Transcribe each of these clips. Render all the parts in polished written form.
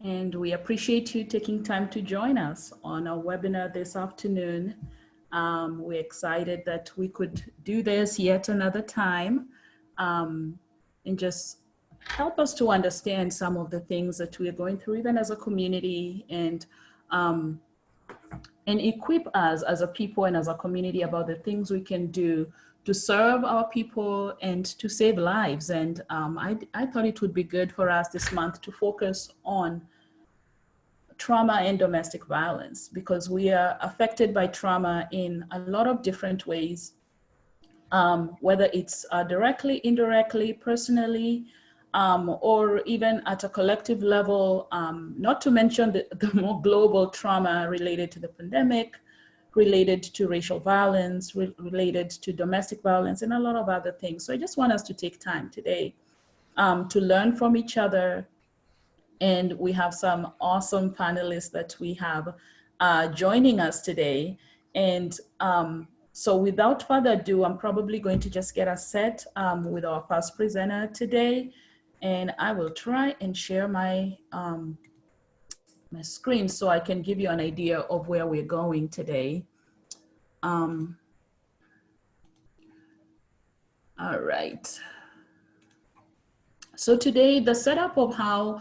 And we appreciate you taking time to join us on our webinar this afternoon. We're excited that we could do this yet another time and just help us to understand some of the things that we are going through, even as a community, and equip us as a people and as a community about the things we can do to serve our people and to save lives. And I thought it would be good for us this month to focus on trauma and domestic violence, because we are affected by trauma in a lot of different ways, whether it's directly, indirectly, personally, or even at a collective level, not to mention the more global trauma related to the pandemic, related to racial violence, related to domestic violence, and a lot of other things. So I just want us to take time today to learn from each other. And we have some awesome panelists that we have joining us today. And so without further ado, I'm probably going to just get us set with our first presenter today. And I will try and share my, my screen so I can give you an idea of where we're going today. All right. So today, the setup of how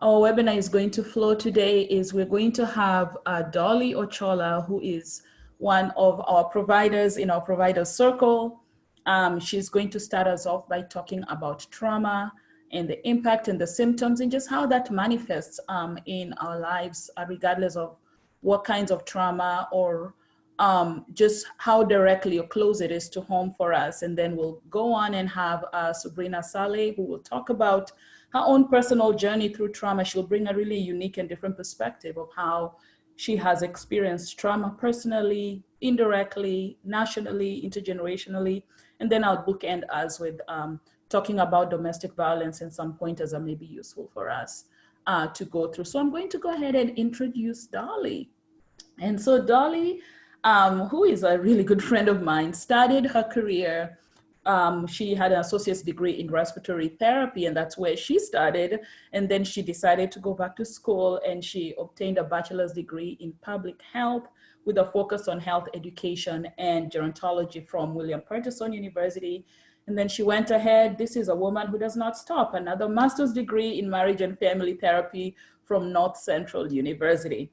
our webinar is going to flow today is we're going to have Dolly Ocholla, who is one of our providers in our provider circle. She's going to start us off by talking about trauma and the impact and the symptoms and just how that manifests in our lives, regardless of what kinds of trauma or just how directly or close it is to home for us. And then we'll go on and have Sabrina Sahle, who will talk about her own personal journey through trauma. She'll bring a really unique and different perspective of how she has experienced trauma personally, indirectly, nationally, intergenerationally. And then I'll bookend us with talking about domestic violence and some pointers that may be useful for us to go through. So I'm going to go ahead and introduce Dolly. And so Dolly, who is a really good friend of mine, started her career. She had an associate's degree in respiratory therapy, and that's where she started. And then she decided to go back to school, and she obtained a bachelor's degree in public health with a focus on health education and gerontology from William Patterson University. And then she went ahead. This is a woman who does not stop. Another master's degree in marriage and family therapy from North Central University.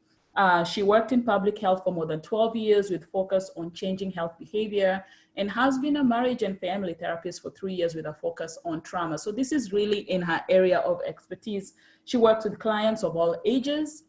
She worked in public health for more than 12 years with focus on changing health behavior, and has been a marriage and family therapist for 3 years with a focus on trauma. So this is really in her area of expertise. She works with clients of all ages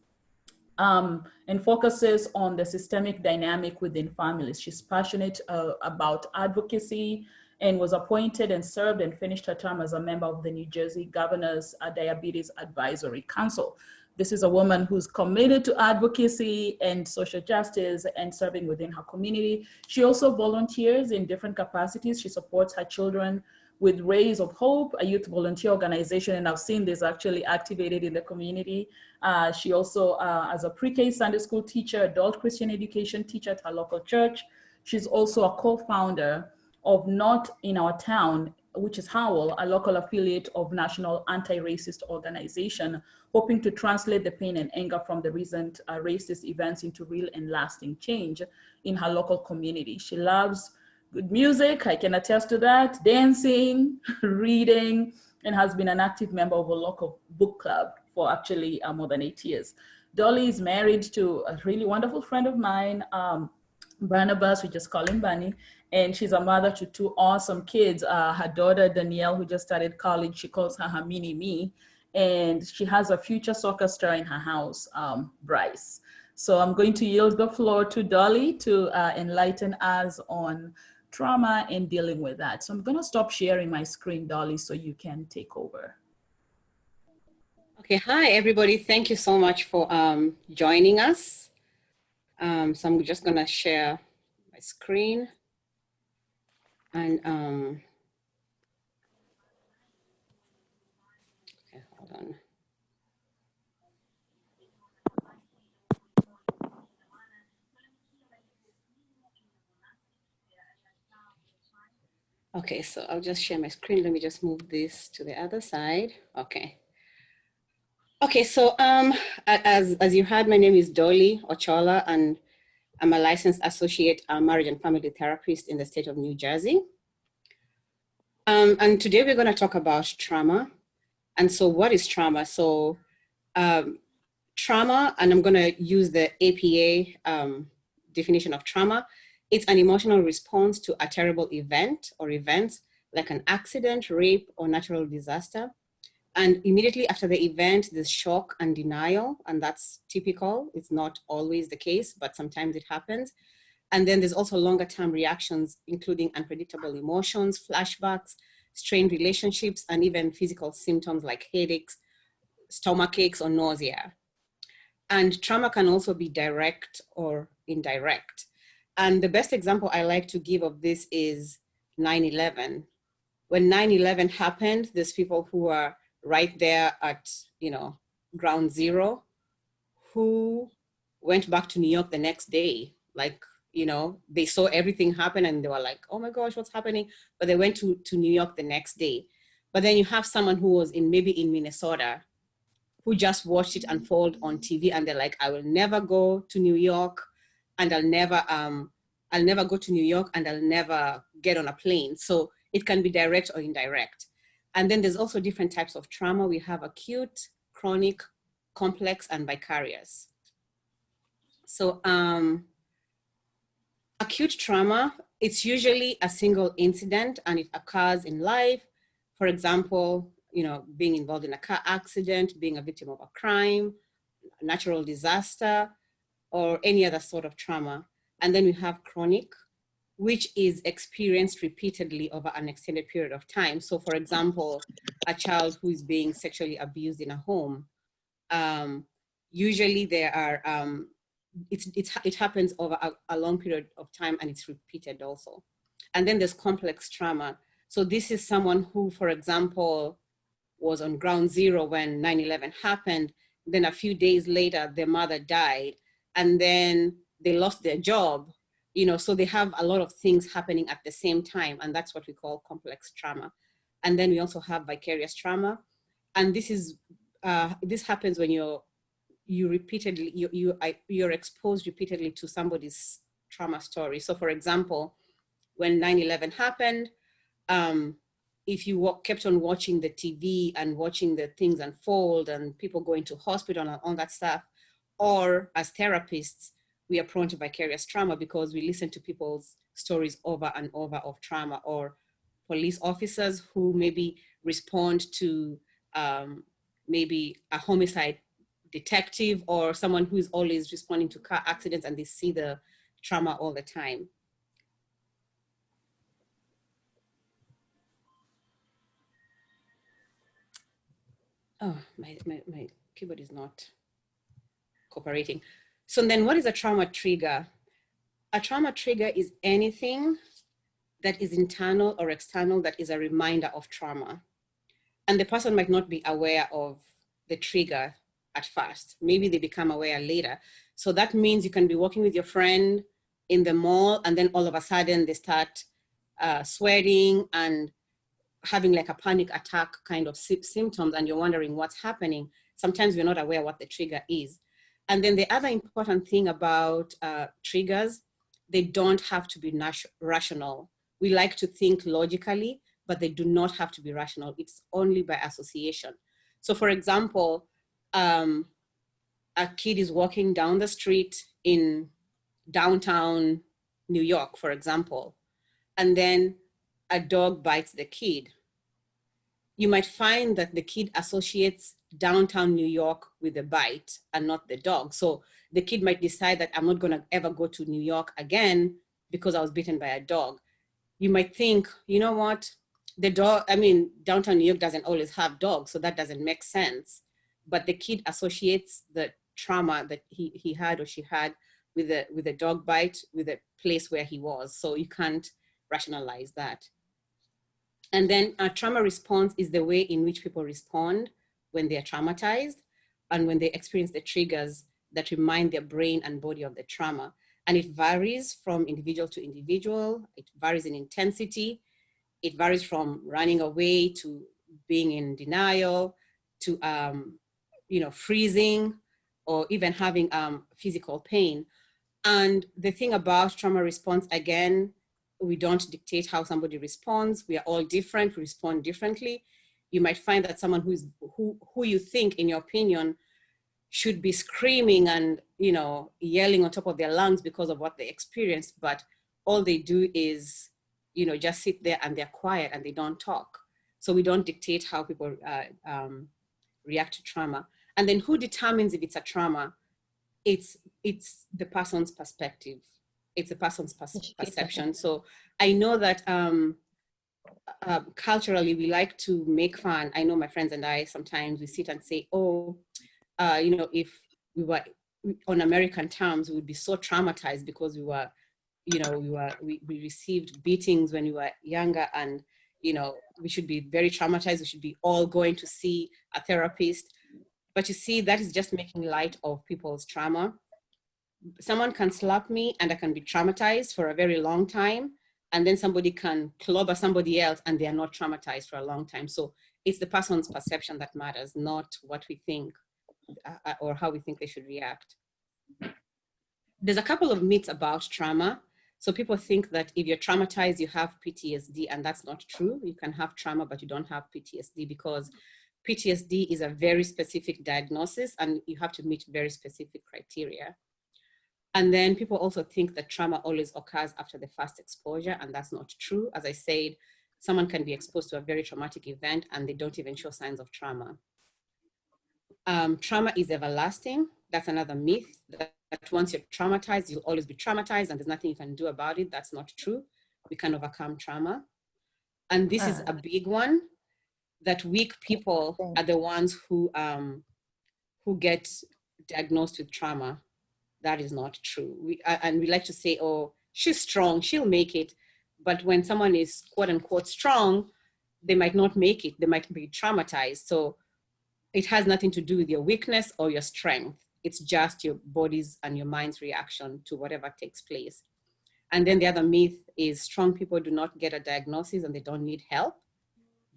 and focuses on the systemic dynamic within families. She's passionate about advocacy and was appointed and served and finished her term as a member of the New Jersey Governor's Diabetes Advisory Council. This is a woman who's committed to advocacy and social justice and serving within her community. She also volunteers in different capacities. She supports her children with Rays of Hope, a youth volunteer organization, and I've seen this actually activated in the community. She also, as a pre-K Sunday school teacher, adult Christian education teacher at her local church. She's also a co-founder of Not in Our Town, which is Howl, a local affiliate of National Anti-Racist Organization, hoping to translate the pain and anger from the recent racist events into real and lasting change in her local community. She loves good music, I can attest to that, dancing, reading, and has been an active member of a local book club for actually more than 8 years. Dolly is married to a really wonderful friend of mine, Barnabas, we just call him Bunny, and she's a mother to 2 awesome kids. Her daughter, Danielle, who just started college, she calls her mini me, and she has a future soccer star in her house, Bryce. So I'm going to yield the floor to Dolly to enlighten us on trauma and dealing with that. So I'm gonna stop sharing my screen, Dolly, so you can take over. Okay, hi everybody. Thank you so much for joining us. So I'm just gonna share my screen and okay, hold on. Okay, so I'll just share my screen. Let me just move this to the other side. Okay. Okay, so as you heard, my name is Dolly Ocholla, and I'm a licensed associate marriage and family therapist in the state of New Jersey. And today we're going to talk about trauma. And so what is trauma? So trauma, and I'm going to use the APA definition of trauma. It's an emotional response to a terrible event or events like an accident, rape, or natural disaster. And immediately after the event, there's shock and denial, and that's typical. It's not always the case, but sometimes it happens. And then there's also longer term reactions, including unpredictable emotions, flashbacks, strained relationships, and even physical symptoms like headaches, stomach aches, or nausea. And trauma can also be direct or indirect. And the best example I like to give of this is 9/11. When 9/11 happened, there's people who are right there at, ground zero, who went back to New York the next day. Like, they saw everything happen and they were like, oh my gosh, what's happening? But they went to New York the next day. But then you have someone who was maybe in Minnesota, who just watched it unfold on TV, and they're like, I will never go to New York, and I'll never go to New York, and I'll never get on a plane. So it can be direct or indirect. And then there's also different types of trauma. We have acute, chronic, complex, and vicarious. So acute trauma, it's usually a single incident and it occurs in life. For example, being involved in a car accident, being a victim of a crime, a natural disaster, or any other sort of trauma. And then we have chronic, which is experienced repeatedly over an extended period of time. So for example, a child who is being sexually abused in a home, usually there are, it happens over a long period of time and it's repeated also. And then there's complex trauma. So this is someone who, for example, was on ground zero when 9/11 happened. Then a few days later, their mother died, and then they lost their job. So they have a lot of things happening at the same time, and that's what we call complex trauma. And then we also have vicarious trauma, and this happens when you're exposed repeatedly to somebody's trauma story. So, for example, when 9/11 happened, if you kept on watching the TV and watching the things unfold and people going to hospital and all that stuff, or as therapists, we are prone to vicarious trauma because we listen to people's stories over and over of trauma, or police officers who maybe respond to maybe a homicide detective or someone who is always responding to car accidents and they see the trauma all the time. Oh, my keyboard is not cooperating. So then what is a trauma trigger? A trauma trigger is anything that is internal or external that is a reminder of trauma. And the person might not be aware of the trigger at first. Maybe they become aware later. So that means you can be walking with your friend in the mall and then all of a sudden they start sweating and having like a panic attack kind of symptoms, and you're wondering what's happening. Sometimes we're not aware what the trigger is. And then the other important thing about triggers, they don't have to be rational. We like to think logically, but they do not have to be rational. It's only by association. So for example, a kid is walking down the street in downtown New York, for example, and then a dog bites the kid. You might find that the kid associates downtown New York with the bite and not the dog. So the kid might decide that I'm not going to ever go to New York again because I was bitten by a dog. You might think, you know what, downtown New York doesn't always have dogs, so that doesn't make sense. But the kid associates the trauma that he had or she had with a dog bite with the place where he was. So you can't rationalize that. And then a trauma response is the way in which people respond when they are traumatized and when they experience the triggers that remind their brain and body of the trauma. And it varies from individual to individual. It varies in intensity. It varies from running away to being in denial to freezing, or even having physical pain. And the thing about trauma response, again, we don't dictate how somebody responds. We are all different, we respond differently. You might find that someone who you think, in your opinion, should be screaming and yelling on top of their lungs because of what they experienced, but all they do is just sit there and they're quiet and they don't talk. So we don't dictate how people react to trauma. And then who determines if it's a trauma? It's the person's perspective. It's the person's perception. So I know that culturally we like to make fun. I know my friends and I, sometimes we sit and say, oh, if we were on American terms, we would be so traumatized because we received beatings when we were younger, and we should be very traumatized. We should be all going to see a therapist. But you see, that is just making light of people's trauma. Someone can slap me and I can be traumatized for a very long time, and then somebody can clobber somebody else and they are not traumatized for a long time. So it's the person's perception that matters, not what we think or how we think they should react. There's a couple of myths about trauma. So people think that if you're traumatized, you have PTSD, and that's not true. You can have trauma, but you don't have PTSD, because PTSD is a very specific diagnosis and you have to meet very specific criteria. And then people also think that trauma always occurs after the first exposure, and that's not true. As I said, someone can be exposed to a very traumatic event and they don't even show signs of trauma. Trauma is everlasting. That's another myth, that once you're traumatized, you'll always be traumatized and there's nothing you can do about it. That's not true. We can overcome trauma. And this is a big one, that weak people are the ones who get diagnosed with trauma. That is not true. And we like to say, oh, she's strong, she'll make it. But when someone is quote unquote strong, they might not make it. They might be traumatized. So it has nothing to do with your weakness or your strength. It's just your body's and your mind's reaction to whatever takes place. And then the other myth is strong people do not get a diagnosis and they don't need help.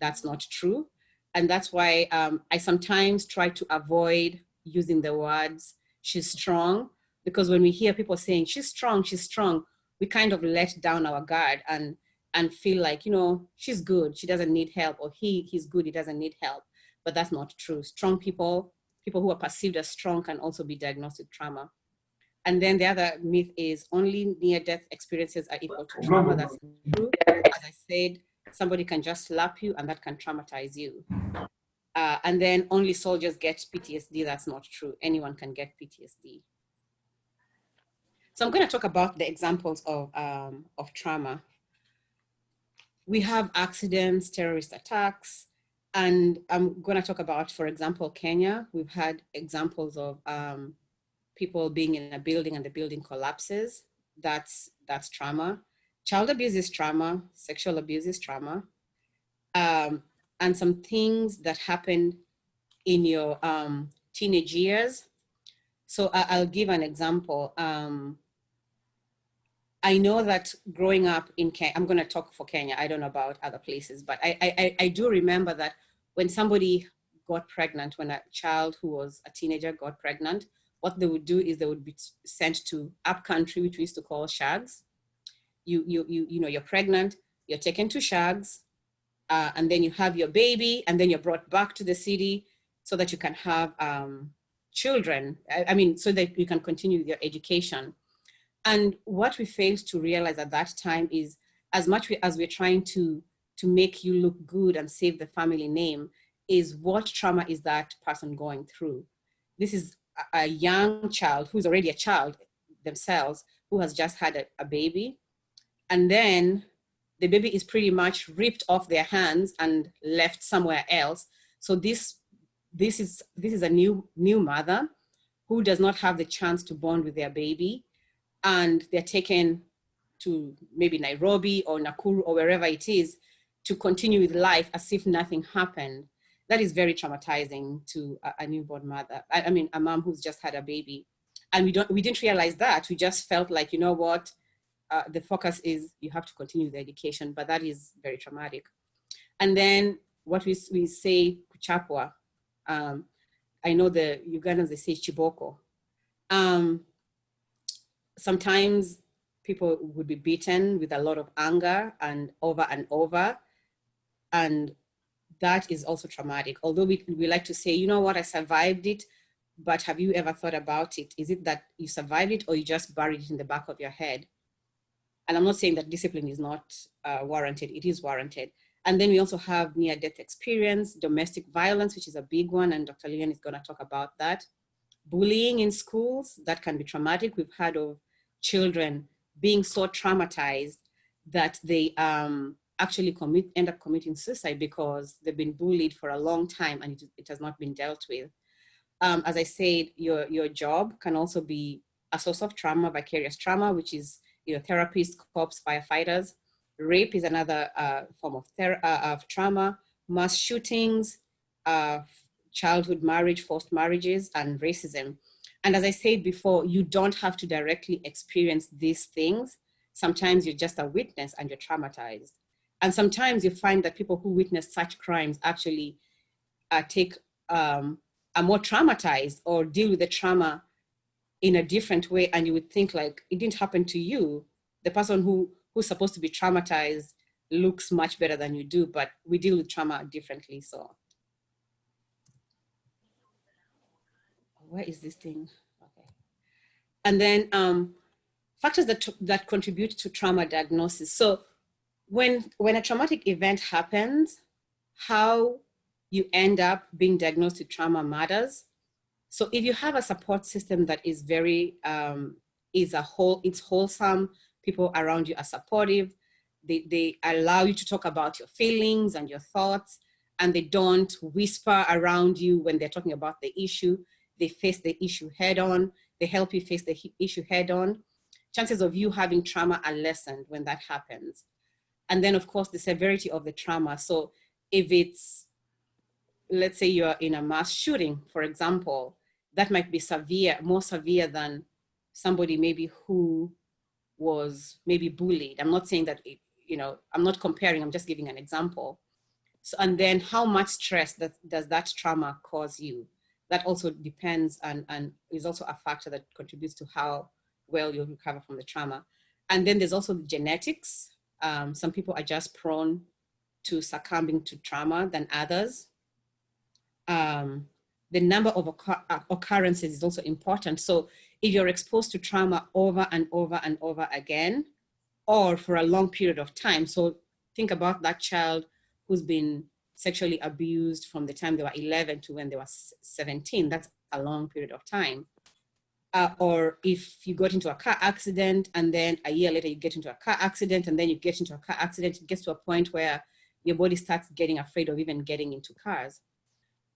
That's not true. And that's why I sometimes try to avoid using the words, she's strong, because when we hear people saying, she's strong, we kind of let down our guard and feel like, she's good, she doesn't need help, or he's good, he doesn't need help. But that's not true. Strong people who are perceived as strong, can also be diagnosed with trauma. And then the other myth is only near-death experiences are equal to trauma. That's not true. As I said, somebody can just slap you and that can traumatize you. And then only soldiers get PTSD. That's not true. Anyone can get PTSD. So I'm going to talk about the examples of trauma. We have accidents, terrorist attacks, and I'm going to talk about, for example, Kenya. We've had examples of people being in a building and the building collapses. That's trauma. Child abuse is trauma. Sexual abuse is trauma. And some things that happen in your teenage years. So I'll give an example. I know that growing up in Kenya, I'm going to talk for Kenya, I don't know about other places, but I do remember that when somebody got pregnant, when a child who was a teenager got pregnant, what they would do is they would be sent to upcountry, which we used to call shags. You're pregnant, you're taken to shags, and then you have your baby, and then you're brought back to the city so that you can have children. So that you can continue your education. And what we failed to realize at that time is, as much as we're trying to make you look good and save the family name, is what trauma is that person going through? This is a young child who's already a child themselves, who has just had a baby. And then the baby is pretty much ripped off their hands and left somewhere else. So this is a new mother who does not have the chance to bond with their baby. And they're taken to maybe Nairobi or Nakuru or wherever it is to continue with life as if nothing happened. That is very traumatizing to a newborn mother. A mom who's just had a baby. And we didn't realize that. We just felt like, you know what, the focus is you have to continue the education, but that is very traumatic. And then what we say, kuchapwa. I know the Ugandans, they say chiboko. Sometimes people would be beaten with a lot of anger and over. And that is also traumatic. Although we like to say, you know what, I survived it, but have you ever thought about it? Is it that you survived it or you just buried it in the back of your head? And I'm not saying that discipline is not warranted, it is warranted. And then we also have near-death experience, domestic violence, which is a big one, and Dr. Lilian is gonna talk about that. Bullying in schools, that can be traumatic. We've heard of children being so traumatized that they actually end up committing suicide because they've been bullied for a long time and it has not been dealt with. As I said, your job can also be a source of trauma, vicarious trauma, which is therapists, cops, firefighters. Rape is another form of trauma. Mass shootings, childhood marriage, forced marriages, and racism. And as I said before, you don't have to directly experience these things. Sometimes you're just a witness and you're traumatized. And sometimes you find that people who witness such crimes actually are more traumatized or deal with the trauma in a different way. And you would think like, it didn't happen to you. The person who's supposed to be traumatized looks much better than you do, but we deal with trauma differently. So where is this thing? Okay. And then factors that contribute to trauma diagnosis. So when a traumatic event happens, how you end up being diagnosed with trauma matters. So if you have a support system that is very, it's wholesome, people around you are supportive, they allow you to talk about your feelings and your thoughts, and they don't whisper around you when they're talking about the issue. They face the issue head on. They help you face the issue head on. Chances of you having trauma are lessened when that happens. And then of course, the severity of the trauma. So if it's, let's say you're in a mass shooting, for example, that might be severe, more severe than somebody maybe who was maybe bullied. I'm not saying that, I'm not comparing, I'm just giving an example. So, and then how much stress does that trauma cause you? That also depends and is also a factor that contributes to how well you'll recover from the trauma. And then there's also the genetics. Some people are just prone to succumbing to trauma than others. The number of occurrences is also important. So if you're exposed to trauma over and over and over again, or for a long period of time, so think about that child who's been sexually abused from the time they were 11 to when they were 17, that's a long period of time. Or if you got into a car accident and then a year later you get into a car accident and then you get into a car accident, it gets to a point where your body starts getting afraid of even getting into cars.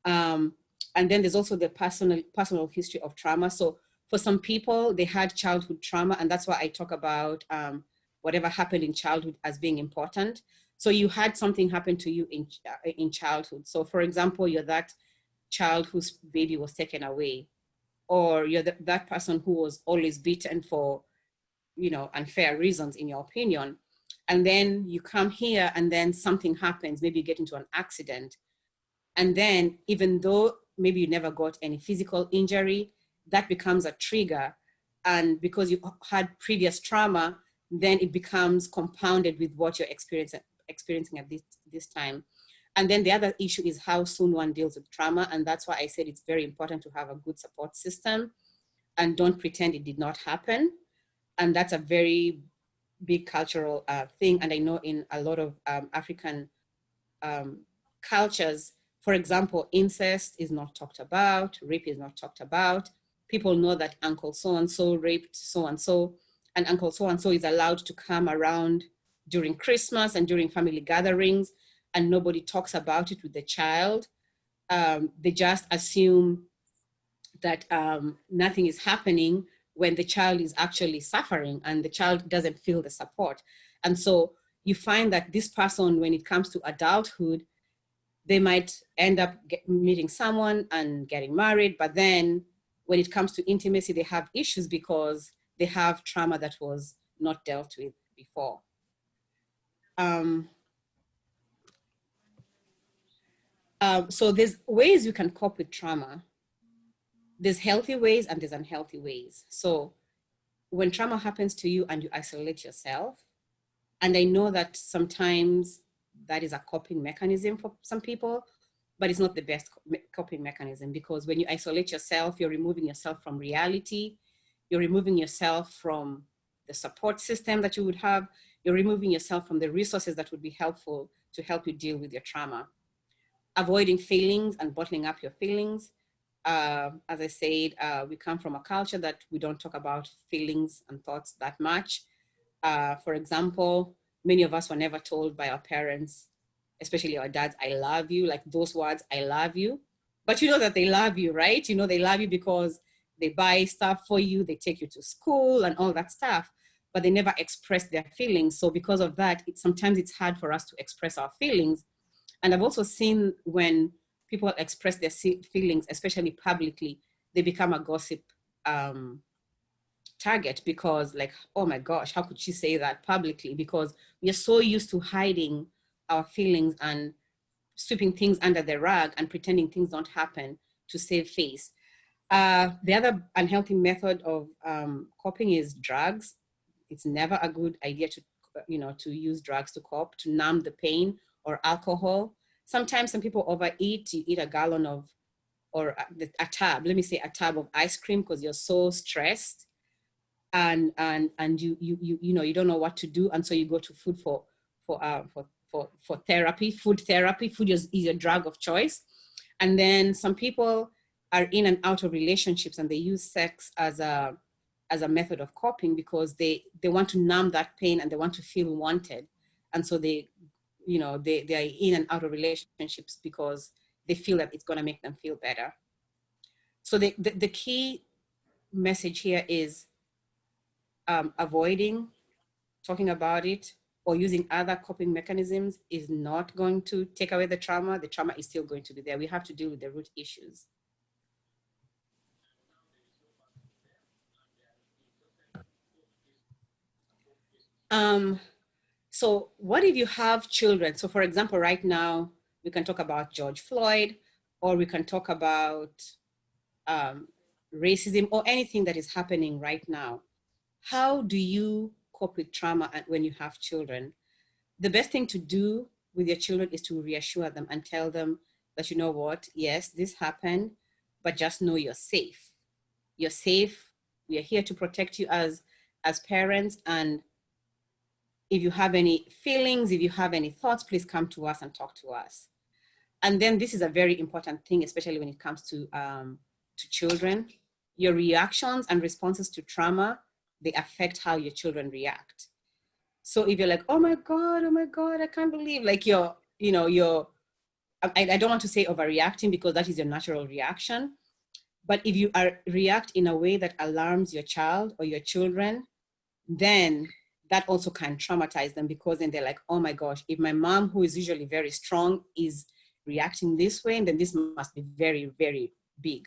And then there's also the personal history of trauma. So for some people, they had childhood trauma, and that's why I talk about whatever happened in childhood as being important. So you had something happen to you in childhood. So for example, you're that child whose baby was taken away, or you're that person who was always beaten for, unfair reasons in your opinion. And then you come here and then something happens, maybe you get into an accident. And then even though maybe you never got any physical injury, that becomes a trigger. And because you had previous trauma, then it becomes compounded with what you're experiencing at this time. And then the other issue is how soon one deals with trauma. And that's why I said it's very important to have a good support system and don't pretend it did not happen. And that's a very big cultural thing. And I know in a lot of African cultures, for example, incest is not talked about, rape is not talked about. People know that Uncle so-and-so raped so-and-so, and Uncle so-and-so is allowed to come around during Christmas and during family gatherings, and nobody talks about it with the child. They just assume that nothing is happening when the child is actually suffering and the child doesn't feel the support. And so you find that this person, when it comes to adulthood, they might end up meeting someone and getting married, but then when it comes to intimacy, they have issues because they have trauma that was not dealt with before. So there's ways you can cope with trauma. there's healthy ways and there's unhealthy ways. So when trauma happens to you and you isolate yourself, and I know that sometimes that is a coping mechanism for some people, but it's not the best coping mechanism, because when you isolate yourself, you're removing yourself from reality, you're removing yourself from the support system that you would have, you're removing yourself from the resources that would be helpful to help you deal with your trauma. Avoiding feelings and bottling up your feelings. As I said, we come from a culture that we don't talk about feelings and thoughts that much. For example, many of us were never told by our parents, especially our dads, I love you, like those words, I love you. But you know that they love you, right? You know they love you because they buy stuff for you, they take you to school and all that stuff, but they never express their feelings. So because of that, sometimes it's hard for us to express our feelings. And I've also seen when people express their feelings, especially publicly, they become a gossip target, because like, oh my gosh, how could she say that publicly? Because we are so used to hiding our feelings and sweeping things under the rug and pretending things don't happen to save face. The other unhealthy method of coping is drugs. It's never a good idea to use drugs to cope, to numb the pain, or alcohol. Sometimes some people overeat. You eat a gallon of, or a tab, let me say a tab of ice cream because you're so stressed, and you don't know what to do, and so you go to food for therapy. Food is your drug of choice. And then some people are in and out of relationships and they use sex as a method of coping, because they want to numb that pain and they want to feel wanted, and so they are in and out of relationships because they feel that it's going to make them feel better. So the key message here is avoiding talking about it or using other coping mechanisms is not going to take away the trauma. The trauma is still going to be there. We have to deal with the root issues. So what if you have children? So for example, right now, we can talk about George Floyd, or we can talk about racism, or anything that is happening right now. How do you cope with trauma when you have children? The best thing to do with your children is to reassure them and tell them that, you know what, yes, this happened, but just know you're safe. You're safe. We are here to protect you as parents. And if you have any feelings, if you have any thoughts, please come to us and talk to us. And then this is a very important thing, especially when it comes to children. Your reactions and responses to trauma, they affect how your children react. So if you're like, oh my God, I can't believe, like I don't want to say overreacting because that is your natural reaction. But if you react in a way that alarms your child or your children, then that also can traumatize them, because then they're like, oh my gosh, if my mom, who is usually very strong, is reacting this way, then this must be very, very big.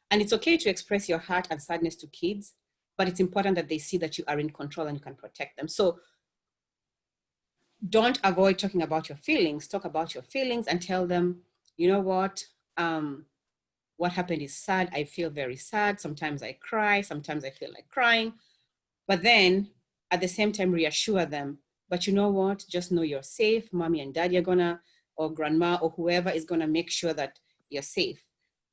And it's okay to express your heart and sadness to kids, but it's important that they see that you are in control and you can protect them. So don't avoid talking about your feelings. Talk about your feelings and tell them, you know what happened is sad. I feel very sad. Sometimes I cry. Sometimes I feel like crying. But then at the same time, reassure them. But you know what? Just know you're safe. Mommy and daddy are gonna, or grandma or whoever is gonna make sure that you're safe.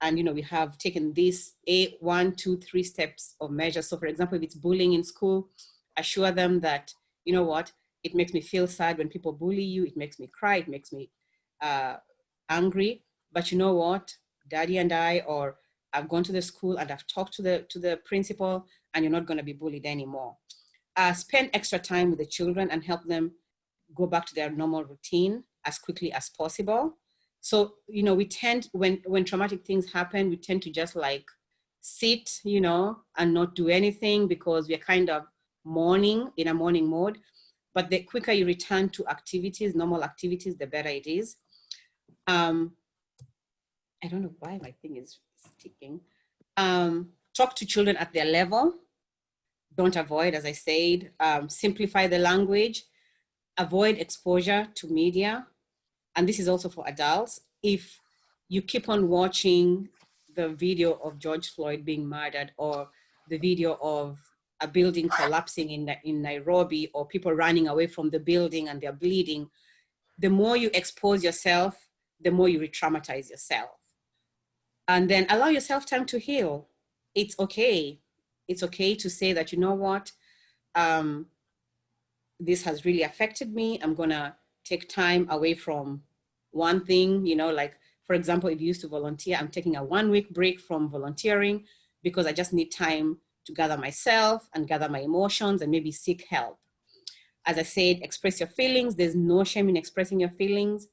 And we have taken these 1, 2, 3 steps of measures. So for example, if it's bullying in school, assure them that, you know what, it makes me feel sad when people bully you. It makes me cry. It makes me angry. But you know what, daddy and I, or I've gone to the school and I've talked to the principal, and you're not going to be bullied anymore. Spend extra time with the children and help them go back to their normal routine as quickly as possible. So, we tend, when traumatic things happen, we tend to just like sit, and not do anything because we're kind of mourning, in a mourning mode. But the quicker you return to activities, normal activities, the better it is. I don't know why my thing is sticking. Talk to children at their level. Don't avoid, as I said. Simplify the language. Avoid exposure to media. And this is also for adults. If you keep on watching the video of George Floyd being murdered, or the video of a building collapsing in Nairobi, or people running away from the building and they're bleeding, the more you expose yourself, the more you re-traumatize yourself. And then allow yourself time to heal. It's okay. It's okay to say that, you know what, this has really affected me. I'm gonna take time away from one thing, you know, like, for example, if you used to volunteer, I'm taking a 1-week break from volunteering because I just need time to gather myself and gather my emotions and maybe seek help. As I said, express your feelings. There's no shame in expressing your feelings.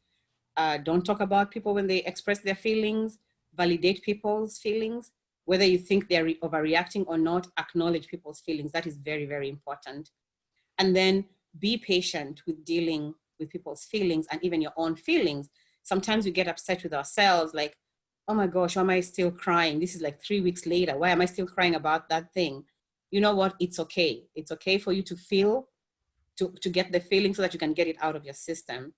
Don't talk about people when they express their feelings. Validate people's feelings. Whether you think they're overreacting or not, acknowledge people's feelings. That is very, very important. And then be patient with dealing with people's feelings and even your own feelings. Sometimes we get upset with ourselves, like, oh my gosh, why am I still crying? This is like 3 weeks later. Why am I still crying about that thing? You know what? It's okay. It's okay for you to feel, to get the feeling so that you can get it out of your system.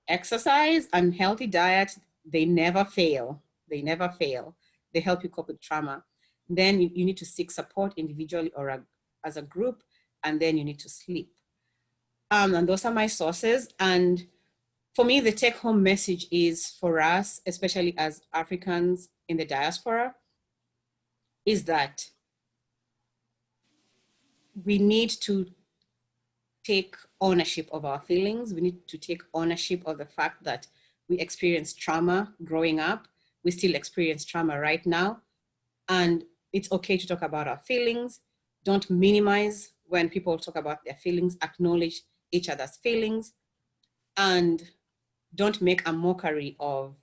Exercise and healthy diet, they never fail. They never fail. They help you cope with trauma. Then you need to seek support individually or as a group, and then you need to sleep. And those are my sources. And for me, the take-home message is for us, especially as Africans in the diaspora, is that we need to take ownership of our feelings. We need to take ownership of the fact that we experienced trauma growing up. We still experience trauma right now. And it's okay to talk about our feelings. Don't minimize when people talk about their feelings. Acknowledge each other's feelings. And don't make a mockery of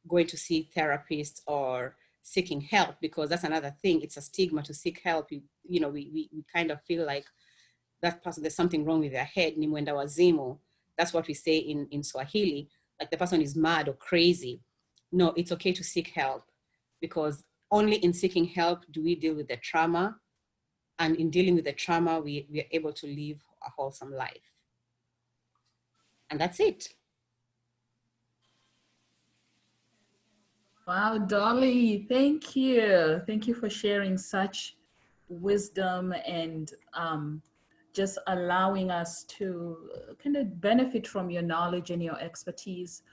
going to see therapists or seeking help, because that's another thing. It's a stigma to seek help. We kind of feel like that person, there's something wrong with their head, ni mwenda wazimu. That's what we say in Swahili, like the person is mad or crazy. No, it's okay to seek help, because only in seeking help do we deal with the trauma. And in dealing with the trauma, we are able to live a wholesome life. And that's it. Wow, Dolly, thank you. Thank you for sharing such wisdom and just allowing us to kind of benefit from your knowledge and your expertise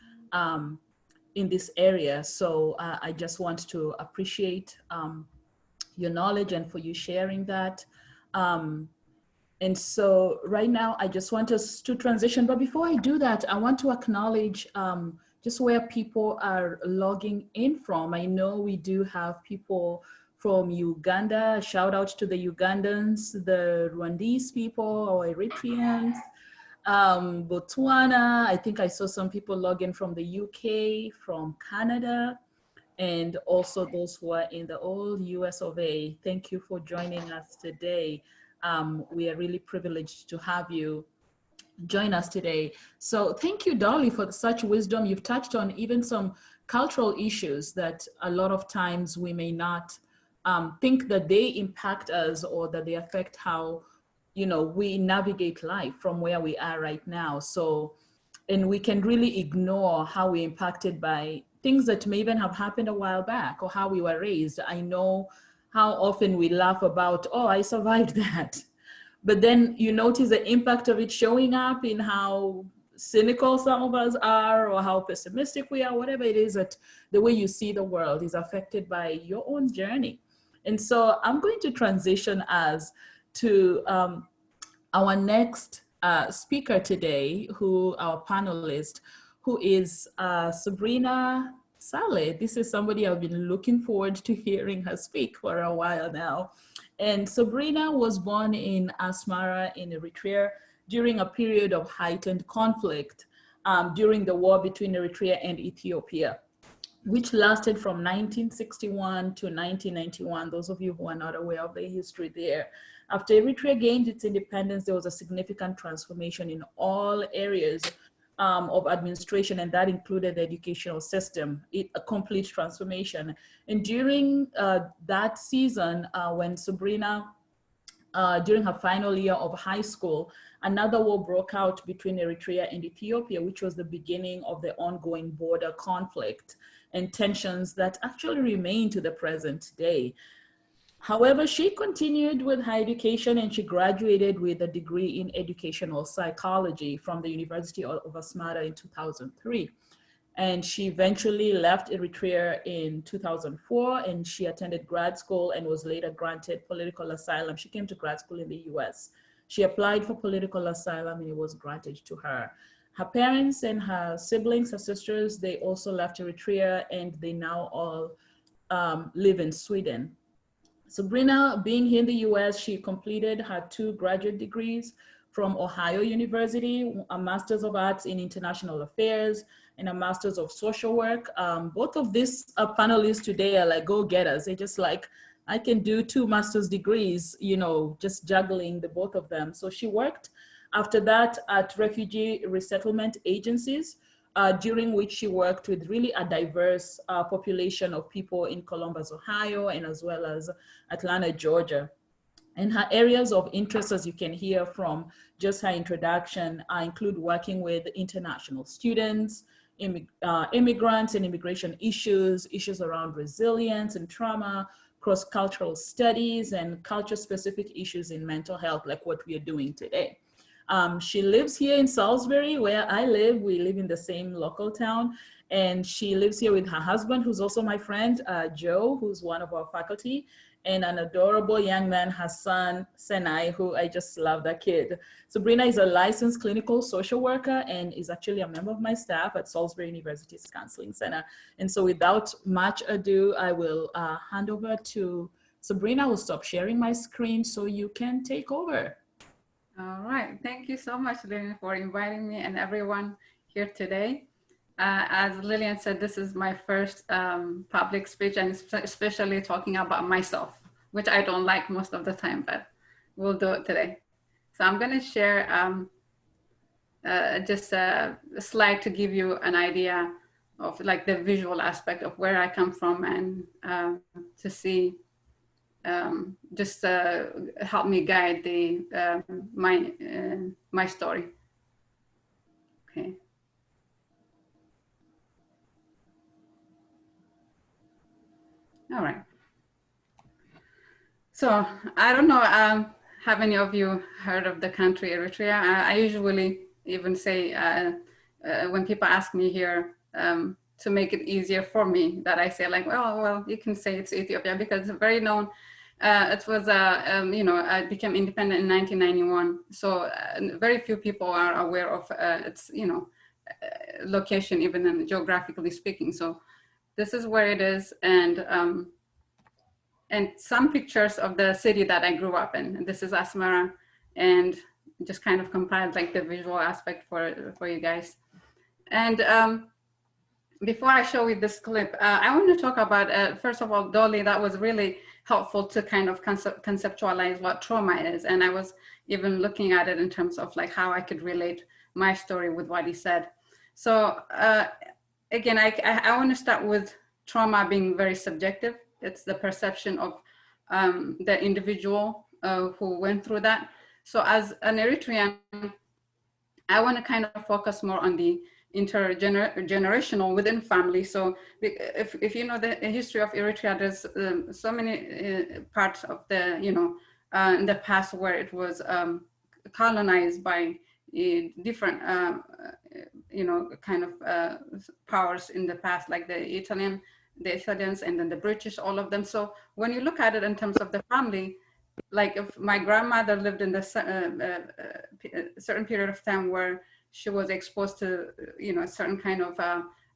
in this area. So I just want to appreciate your knowledge and for you sharing that. And so right now, I just want us to transition. But before I do that, I want to acknowledge just where people are logging in from. I know we do have people from Uganda. Shout out to the Ugandans, the Rwandese people, or Eritreans, Botswana. I think I saw some people log in from the UK, from Canada, and also those who are in the old US of A. Thank you for joining us today. We are really privileged to have you join us today. So thank you, Dolly, for such wisdom. You've touched on even some cultural issues that a lot of times we may not think that they impact us or that they affect how, we navigate life from where we are right now. So, and we can really ignore how we're impacted by things that may even have happened a while back or how we were raised. I know how often we laugh about, oh, I survived that. But then you notice the impact of it showing up in how cynical some of us are or how pessimistic we are, whatever it is, that the way you see the world is affected by your own journey. And so I'm going to transition us to our next speaker today, our panelist, who is Sabrina Sahle. This is somebody I've been looking forward to hearing her speak for a while now. And Sabrina was born in Asmara in Eritrea during a period of heightened conflict during the war between Eritrea and Ethiopia, which lasted from 1961 to 1991. Those of you who are not aware of the history there. After Eritrea gained its independence, there was a significant transformation in all areas of administration, and that included the educational system, a complete transformation. And during that season, when Sabrina, during her final year of high school, another war broke out between Eritrea and Ethiopia, which was the beginning of the ongoing border conflict. and tensions that actually remain to the present day. However, she continued with her education and she graduated with a degree in educational psychology from the University of Asmara in 2003. And she eventually left Eritrea in 2004 and she attended grad school and was later granted political asylum. She came to grad school in the US. She applied for political asylum and it was granted to her. Her parents and her siblings, her sisters, they also left Eritrea and they now all live in Sweden. Sabrina, being here in the US, she completed her 2 graduate degrees from Ohio University, a Master's of Arts in International Affairs and a Master's of Social Work. Both of these panelists today are like go-getters. They're just like, I can do 2 master's degrees, you know, just juggling the both of them. So she worked after that at refugee resettlement agencies, during which she worked with really a diverse population of people in Columbus, Ohio, and as well as Atlanta, Georgia. And her areas of interest, as you can hear from just her introduction, include working with international students, immigrants and immigration issues, issues around resilience and trauma, cross-cultural studies, and culture-specific issues in mental health, like what we are doing today. She lives here in Salisbury, where I live. We live in the same local town. And she lives here with her husband, who's also my friend, Joe, who's one of our faculty, and an adorable young man, her son, Senai, who I just love that kid. Sabrina is a licensed clinical social worker and is actually a member of my staff at Salisbury University's Counseling Center. And so without much ado, I will hand over to Sabrina. I will stop sharing my screen so you can take over. All right, thank you so much, Lilian, for inviting me and everyone here today. As Lilian said, this is my first public speech, and especially talking about myself, which I don't like most of the time, but we'll do it today. So I'm going to share just a slide to give you an idea of like the visual aspect of where I come from, and to see just help me guide the my story. Okay. All right. So I don't know how many of you heard of the country Eritrea. I usually even say when people ask me here to make it easier for me, that I say like, well, you can say it's Ethiopia because it's very known. It was, you know, it became independent in 1991. So very few people are aware of its, you know, location, even in geographically speaking. So this is where it is. And some pictures of the city that I grew up in. And this is Asmara, and just kind of compiled like the visual aspect for you guys. And before I show you this clip, I want to talk about, first of all, Dolly, that was really helpful to kind of conceptualize what trauma is. And I was even looking at it in terms of like how I could relate my story with what he said. So again, I want to start with trauma being very subjective. It's the perception of the individual who went through that. So as an Eritrean, I want to kind of focus more on the intergenerational within family. So if you know the history of Eritrea, there's so many parts of the, you know, in the past where it was colonized by different, you know, kind of powers in the past, like the Italians and then the British, all of them. So when you look at it in terms of the family, like if my grandmother lived in the certain period of time where she was exposed to, you know, a certain kind of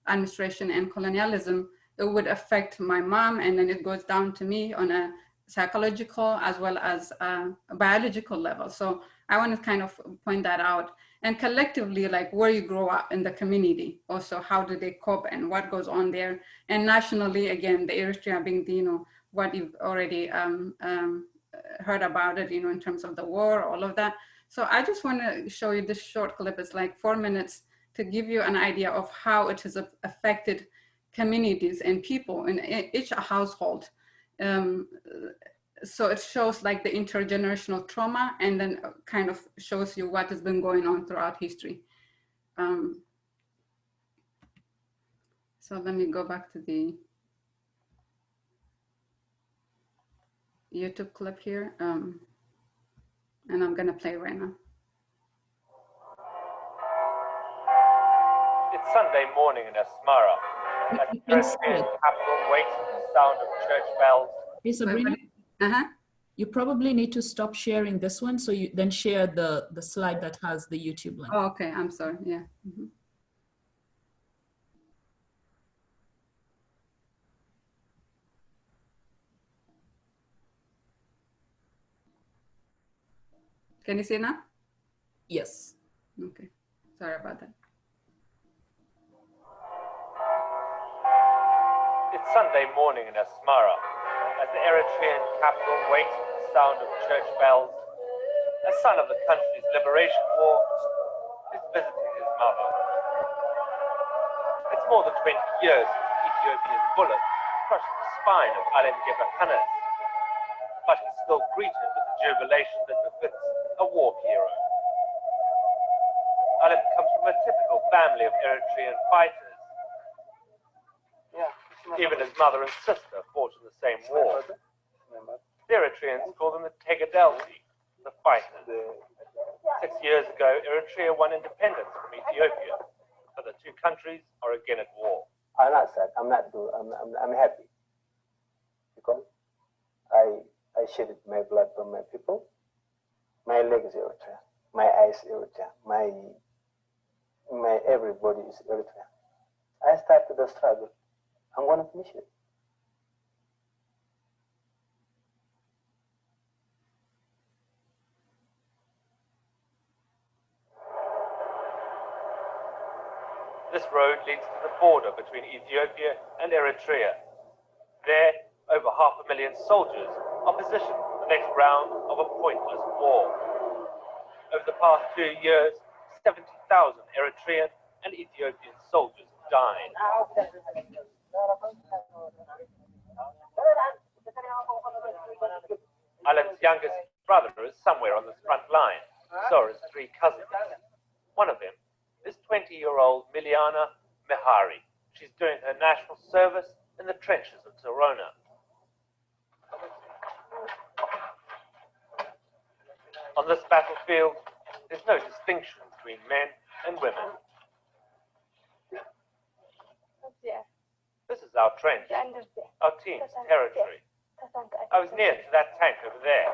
administration and colonialism, it would affect my mom, and then it goes down to me on a psychological as well as a biological level. So I want to kind of point that out. And collectively, like where you grow up in the community, also how do they cope and what goes on there. And nationally, again, the Eritrea being the, you know, what you've already heard about it, you know, in terms of the war, all of that. So I just want to show you this short clip. It's like 4 minutes to give you an idea of how it has affected communities and people in each household. So it shows like the intergenerational trauma, and then kind of shows you what has been going on throughout history. So let me go back to the YouTube clip here, and I'm gonna play right now. It's Sunday morning in Asmara. As the Eritrean capital waits for the sound of church bells. Hey, Sabrina, Uh-huh. you probably need to stop sharing this one, so you then share the slide that has the YouTube link. Oh, okay, I'm sorry, yeah. Mhm. Can you see it now? Yes. Okay, sorry about that. It's Sunday morning in Asmara. As the Eritrean capital waits for the sound of church bells. A son of the country's liberation war is visiting his mother. It's more than 20 years since Ethiopia's bullet crushed the spine of Gebrselassie, but he's still greeted with the jubilation that befits a war hero. Alem comes from a typical family of Eritrean fighters. Even his mother and sister fought in the same war. The Eritreans call them the Tegadelsi, the fighters. 6 years ago, Eritrea won independence from Ethiopia, but the two countries are again at war. I'm not sad. I'm happy because I shedded my blood from my people. My leg is Eritrea. My eyes Eritrea. My everybody is Eritrea. I started the struggle. I'm going to finish it. This road leads to the border between Ethiopia and Eritrea. There, over 500,000 soldiers are positioned for the next round of a pointless war. Over the past 2 years, 70,000 Eritrean and Ethiopian soldiers died. Alem's youngest brother is somewhere on this front line. So are his 3 cousins. One of them is 20-year-old Miliana Mehari. She's doing her national service in the trenches of Torona. On this battlefield, there's no distinction between men and women. This is our trench, our team's territory. I was near to that tank over there.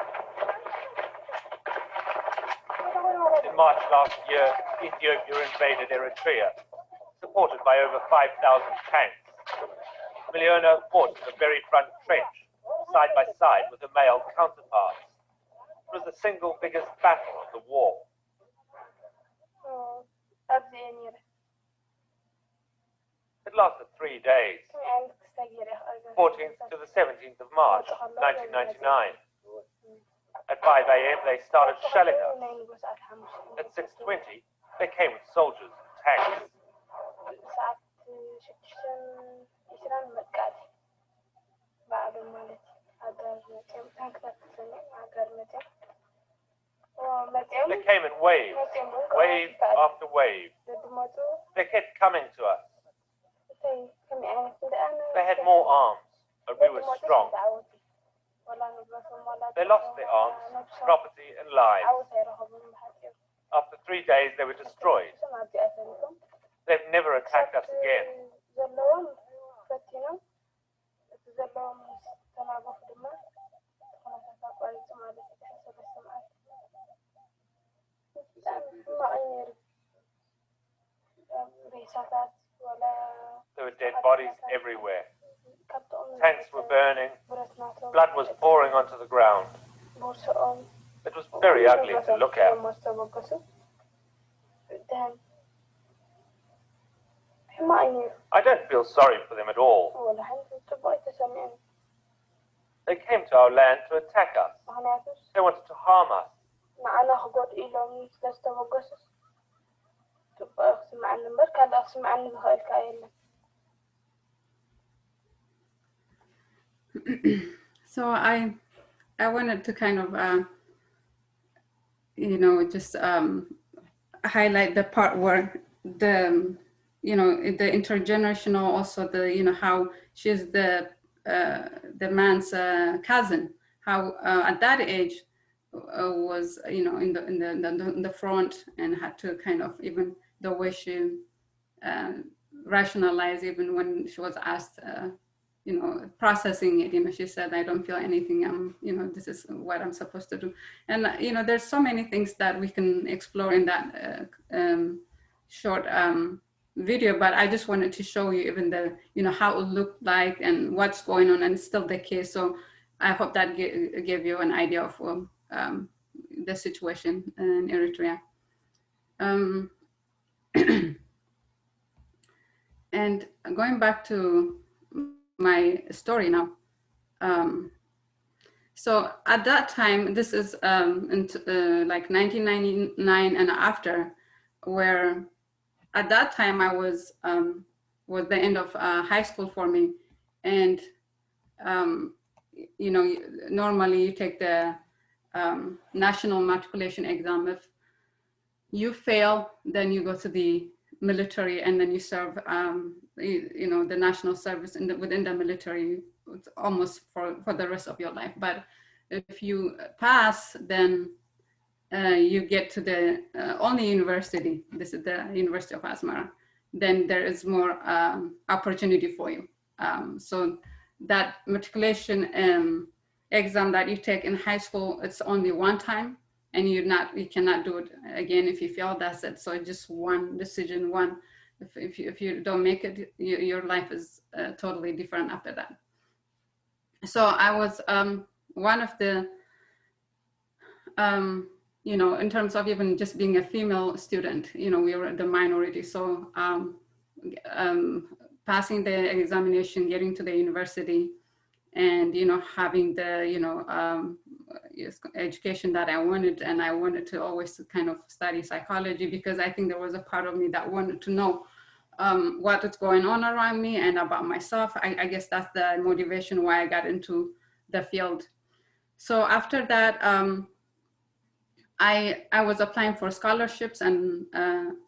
In March last year, Ethiopia invaded Eritrea, supported by over 5,000 tanks. Miliona fought in the very front trench, side by side with the male counterparts. It was the single biggest battle of the war. It lasted 3 days, 14th to the 17th of March, 1999. At 5 a.m. they started shelling us. At 6:20, they came with soldiers and tanks. They came in waves, wave after wave. They kept coming to us. They had more arms, but we were strong. They lost their arms, property, and lives. After 3 days, they were destroyed. They've never attacked us again. There were dead bodies everywhere. Tanks were burning. Blood was pouring onto the ground. It was very ugly to look at. I don't feel sorry for them at all. They came to our land to attack us. They wanted to harm us. So I wanted to kind of, just highlight the part where you know, the intergenerational, also the, you know, how she's the man's cousin, how at that age was, you know, in the front, and had to kind of, even the way she rationalize, even when she was asked, you know, processing it, you know, she said, I don't feel anything, you know, this is what I'm supposed to do. And, you know, there's so many things that we can explore in that short video, but I just wanted to show you even the, you know, how it looked like and what's going on, and it's still the case. So I hope that gave you an idea of the situation in Eritrea. And going back to my story now. So at that time, this is like 1999 and after, where at that time I was the end of high school for me. And, you know, normally you take the national matriculation exam. If you fail, then you go to the military, and then you serve, you know, the national service within the military, almost for the rest of your life. But if you pass, then you get to the only university. This is the University of Asmara. Then there is more opportunity for you. So that matriculation exam that you take in high school, it's only one time, and you cannot do it again. If you fail, that's it. So just one decision, if you don't make it, your life is totally different after that. So I was one of the, you know, in terms of even just being a female student, you know, we were the minority. So passing the examination, getting to the university, and, you know, having the, you know, education that I wanted. And I wanted to always kind of study psychology, because I think there was a part of me that wanted to know what is going on around me and about myself. I guess that's the motivation why I got into the field. So after that, I was applying for scholarships, and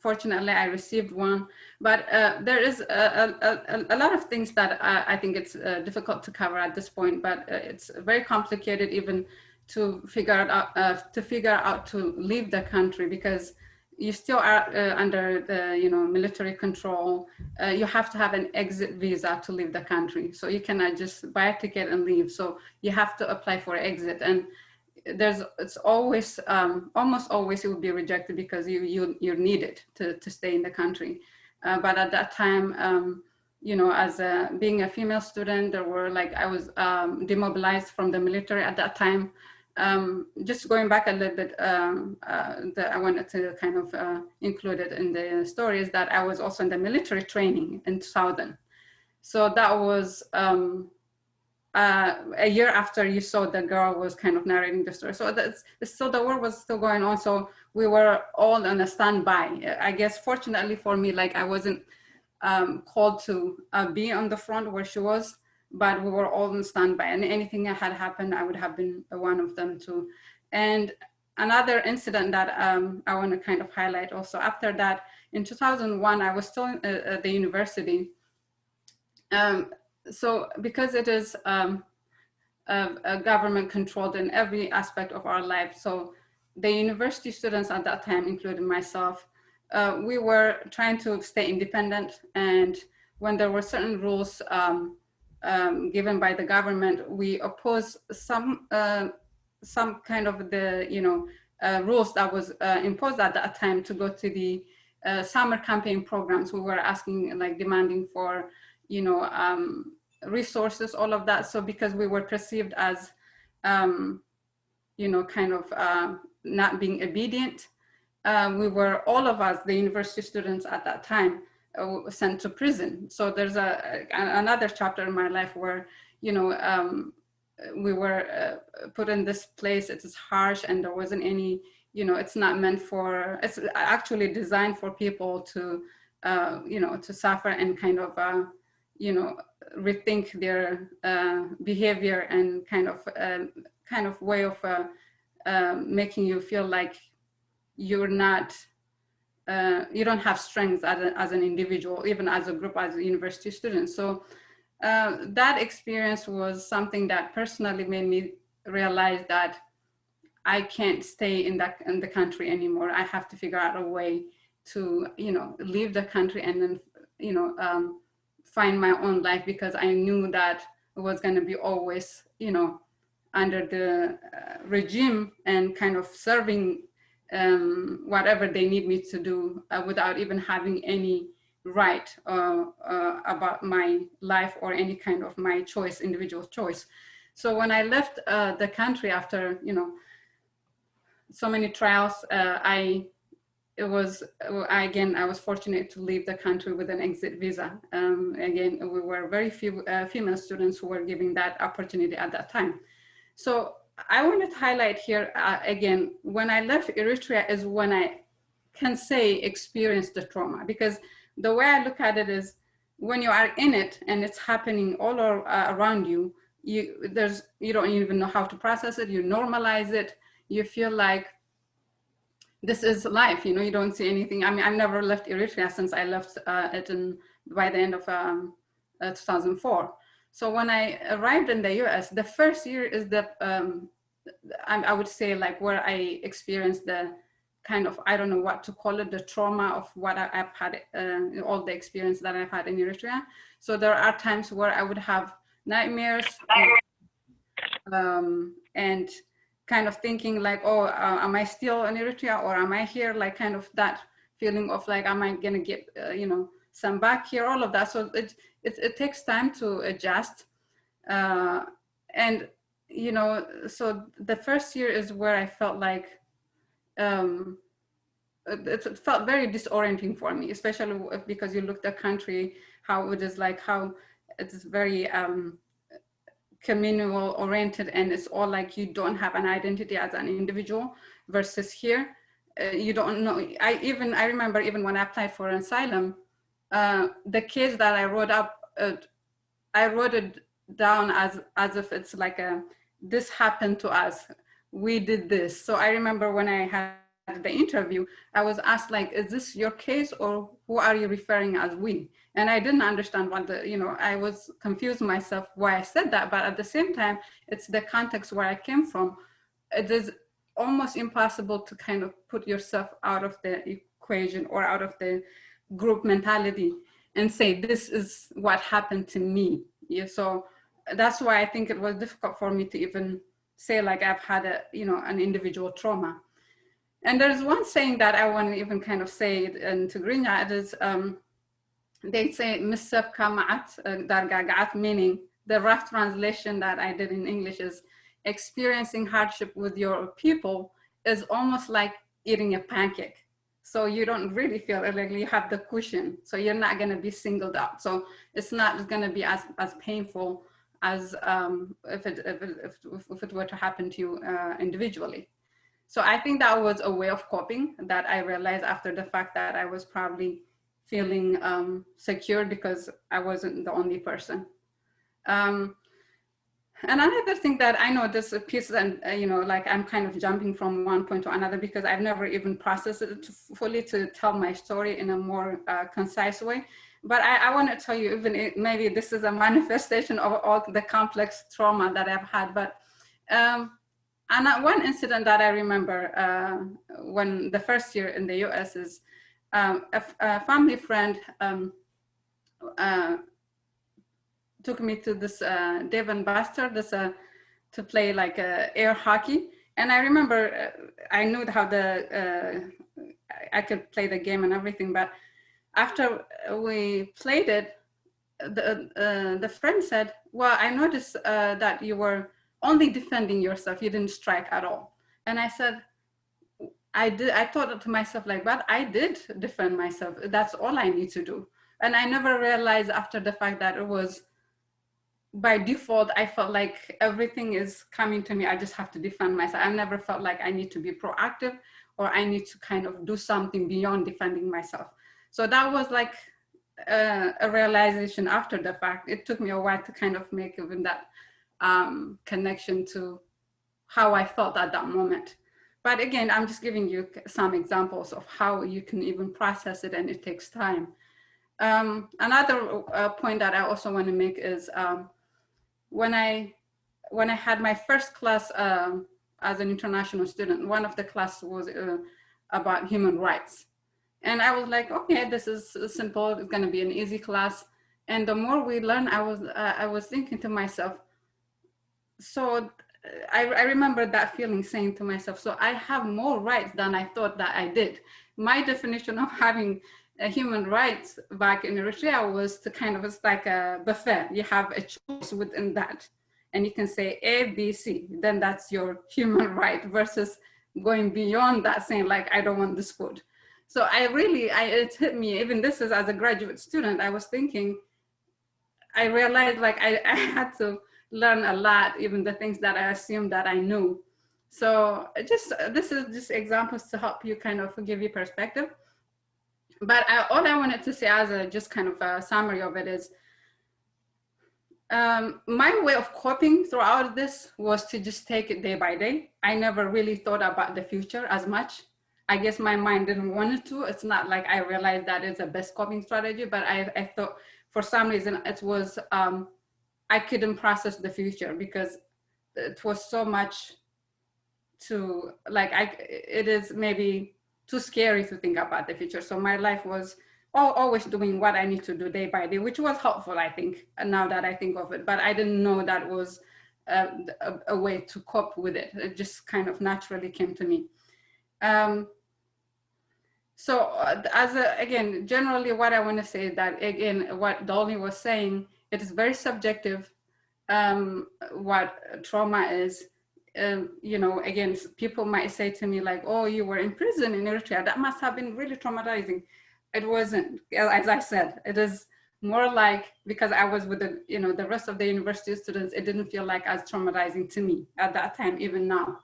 fortunately I received one. But there is a lot of things that I think it's difficult to cover at this point, but it's very complicated even to figure out to leave the country, because you still are under the, you know, military control. You have to have an exit visa to leave the country. So you cannot just buy a ticket and leave. So you have to apply for exit, and it's always almost always it will be rejected, because you're needed to stay in the country. But at that time, you know, as being a female student, there were like, I was demobilized from the military at that time. Just going back a little bit, that I wanted to kind of include it in the story, is that I was also in the military training in 2000. So that was a year after you saw the girl was kind of narrating the story. So that's still, the war was still going on. So we were all on a standby. I guess fortunately for me, like I wasn't called to be on the front where she was, but we were all on standby, and anything that had happened, I would have been one of them too. And another incident that I want to kind of highlight also, after that, in 2001, I was still at the university. So because it is a government controlled in every aspect of our life, so the university students at that time, including myself, we were trying to stay independent. And when there were certain rules given by the government, we opposed some kind of the, you know, rules that was imposed at that time to go to the summer campaign programs. We were asking, like demanding for, you know, resources, all of that. So because we were perceived as, you know, kind of not being obedient, we were, all of us, the university students at that time, sent to prison. So there's another chapter in my life where, you know, we were put in this place. It is harsh, and there wasn't any, you know, it's not meant for, it's actually designed for people to, you know, to suffer and kind of, you know, rethink their behavior, and kind of way of making you feel like you're not you don't have strengths as an individual, even as a group, as a university student. So that experience was something that personally made me realize that I can't stay in the country anymore. I have to figure out a way to, leave the country and then, find my own life, because I knew that it was going to be always, under the regime and kind of serving whatever they need me to do without even having any right about my life or any kind of my choice, individual choice. So when I left the country after, so many trials, I was fortunate to leave the country with an exit visa. Again, we were very few female students who were given that opportunity at that time. So I wanted to highlight here, again, when I left Eritrea is when I can say experienced the trauma, because the way I look at it is when you are in it and it's happening all around you, you don't even know how to process it, you normalize it, you feel like this is life, you don't see anything. I mean, I've never left Eritrea since I left it by the end of 2004. So when I arrived in the US, the first year is I would say like where I experienced the kind of, I don't know what to call it, the trauma of what I've had, all the experience that I've had in Eritrea. So there are times where I would have nightmares and kind of thinking like, oh, am I still in Eritrea or am I here? Like kind of that feeling of like, am I gonna get, some back here, all of that. So it takes time to adjust. And, so the first year is where I felt like, it felt very disorienting for me, especially because you look at the country, how it is like, how it's very, communal oriented, and it's all like you don't have an identity as an individual, versus here you don't know. I remember even when I applied for asylum, the case that I wrote up, I wrote it down as if it's like this happened to us, we did this. So I remember when I had the interview, I was asked like, is this your case or who are you referring as we? And I didn't understand what I was confused myself why I said that, but at the same time, it's the context where I came from. It is almost impossible to kind of put yourself out of the equation or out of the group mentality and say, this is what happened to me. Yeah, so that's why I think it was difficult for me to even say like I've had an individual trauma. And there's one saying that I want to even kind of say in Tigrinya, it is, they say, "Misab kama'at dargaga'at," meaning the rough translation that I did in English is experiencing hardship with your people is almost like eating a pancake. So you don't really feel it, like you have the cushion. So you're not going to be singled out. So it's not going to be as painful as if it were to happen to you individually. So I think that was a way of coping that I realized after the fact, that I was probably feeling secure because I wasn't the only person. And another thing that I know this piece, and like I'm kind of jumping from one point to another because I've never even processed it fully to tell my story in a more concise way. But I want to tell you, even maybe this is a manifestation of all the complex trauma that I've had. But and one incident that I remember when the first year in the US is a family friend took me to this Dave and Buster, to play like air hockey. And I remember I knew how I could play the game and everything, but after we played it, the friend said, well, I noticed that you were only defending yourself, you didn't strike at all. And I said, I thought to myself like, but I did defend myself. That's all I need to do. And I never realized after the fact that it was by default, I felt like everything is coming to me. I just have to defend myself. I never felt like I need to be proactive or I need to kind of do something beyond defending myself. So that was like a realization after the fact. It took me a while to kind of make even that connection to how I felt at that moment. But again, I'm just giving you some examples of how you can even process it, and it takes time. Another point that I also want to make is when I had my first class as an international student, one of the classes was about human rights. And I was like, okay, this is simple. It's going to be an easy class. And the more we learn, I was thinking to myself, so I remember that feeling, saying to myself, so I have more rights than I thought that I did. My definition of having human rights back in Eritrea was to kind of, it's like a buffet. You have a choice within that. And you can say A, B, C, then that's your human right, versus going beyond that, saying like, I don't want this food. So it hit me, even this is as a graduate student, I was thinking, I realized like I had to learn a lot, even the things that I assumed that I knew. So this is just examples to help you kind of give you perspective. But all I wanted to say as a just kind of a summary of it is, my way of coping throughout this was to just take it day by day. I never really thought about the future as much. I guess my mind didn't want it to. It's not like I realized that it's the best coping strategy, but I thought for some reason it was, I couldn't process the future because it was so much to like, it is maybe too scary to think about the future. So my life was always doing what I need to do day by day, which was helpful, I think, now that I think of it. But I didn't know that was a way to cope with it. It just kind of naturally came to me. So again, generally what I want to say is that, again, what Dolly was saying, it is very subjective what trauma is. You know, again, people might say to me like, oh, you were in prison in Eritrea. That must have been really traumatizing. It wasn't, as I said, it is more like, because I was with the, you know, the rest of the university students, it didn't feel like as traumatizing to me at that time, even now.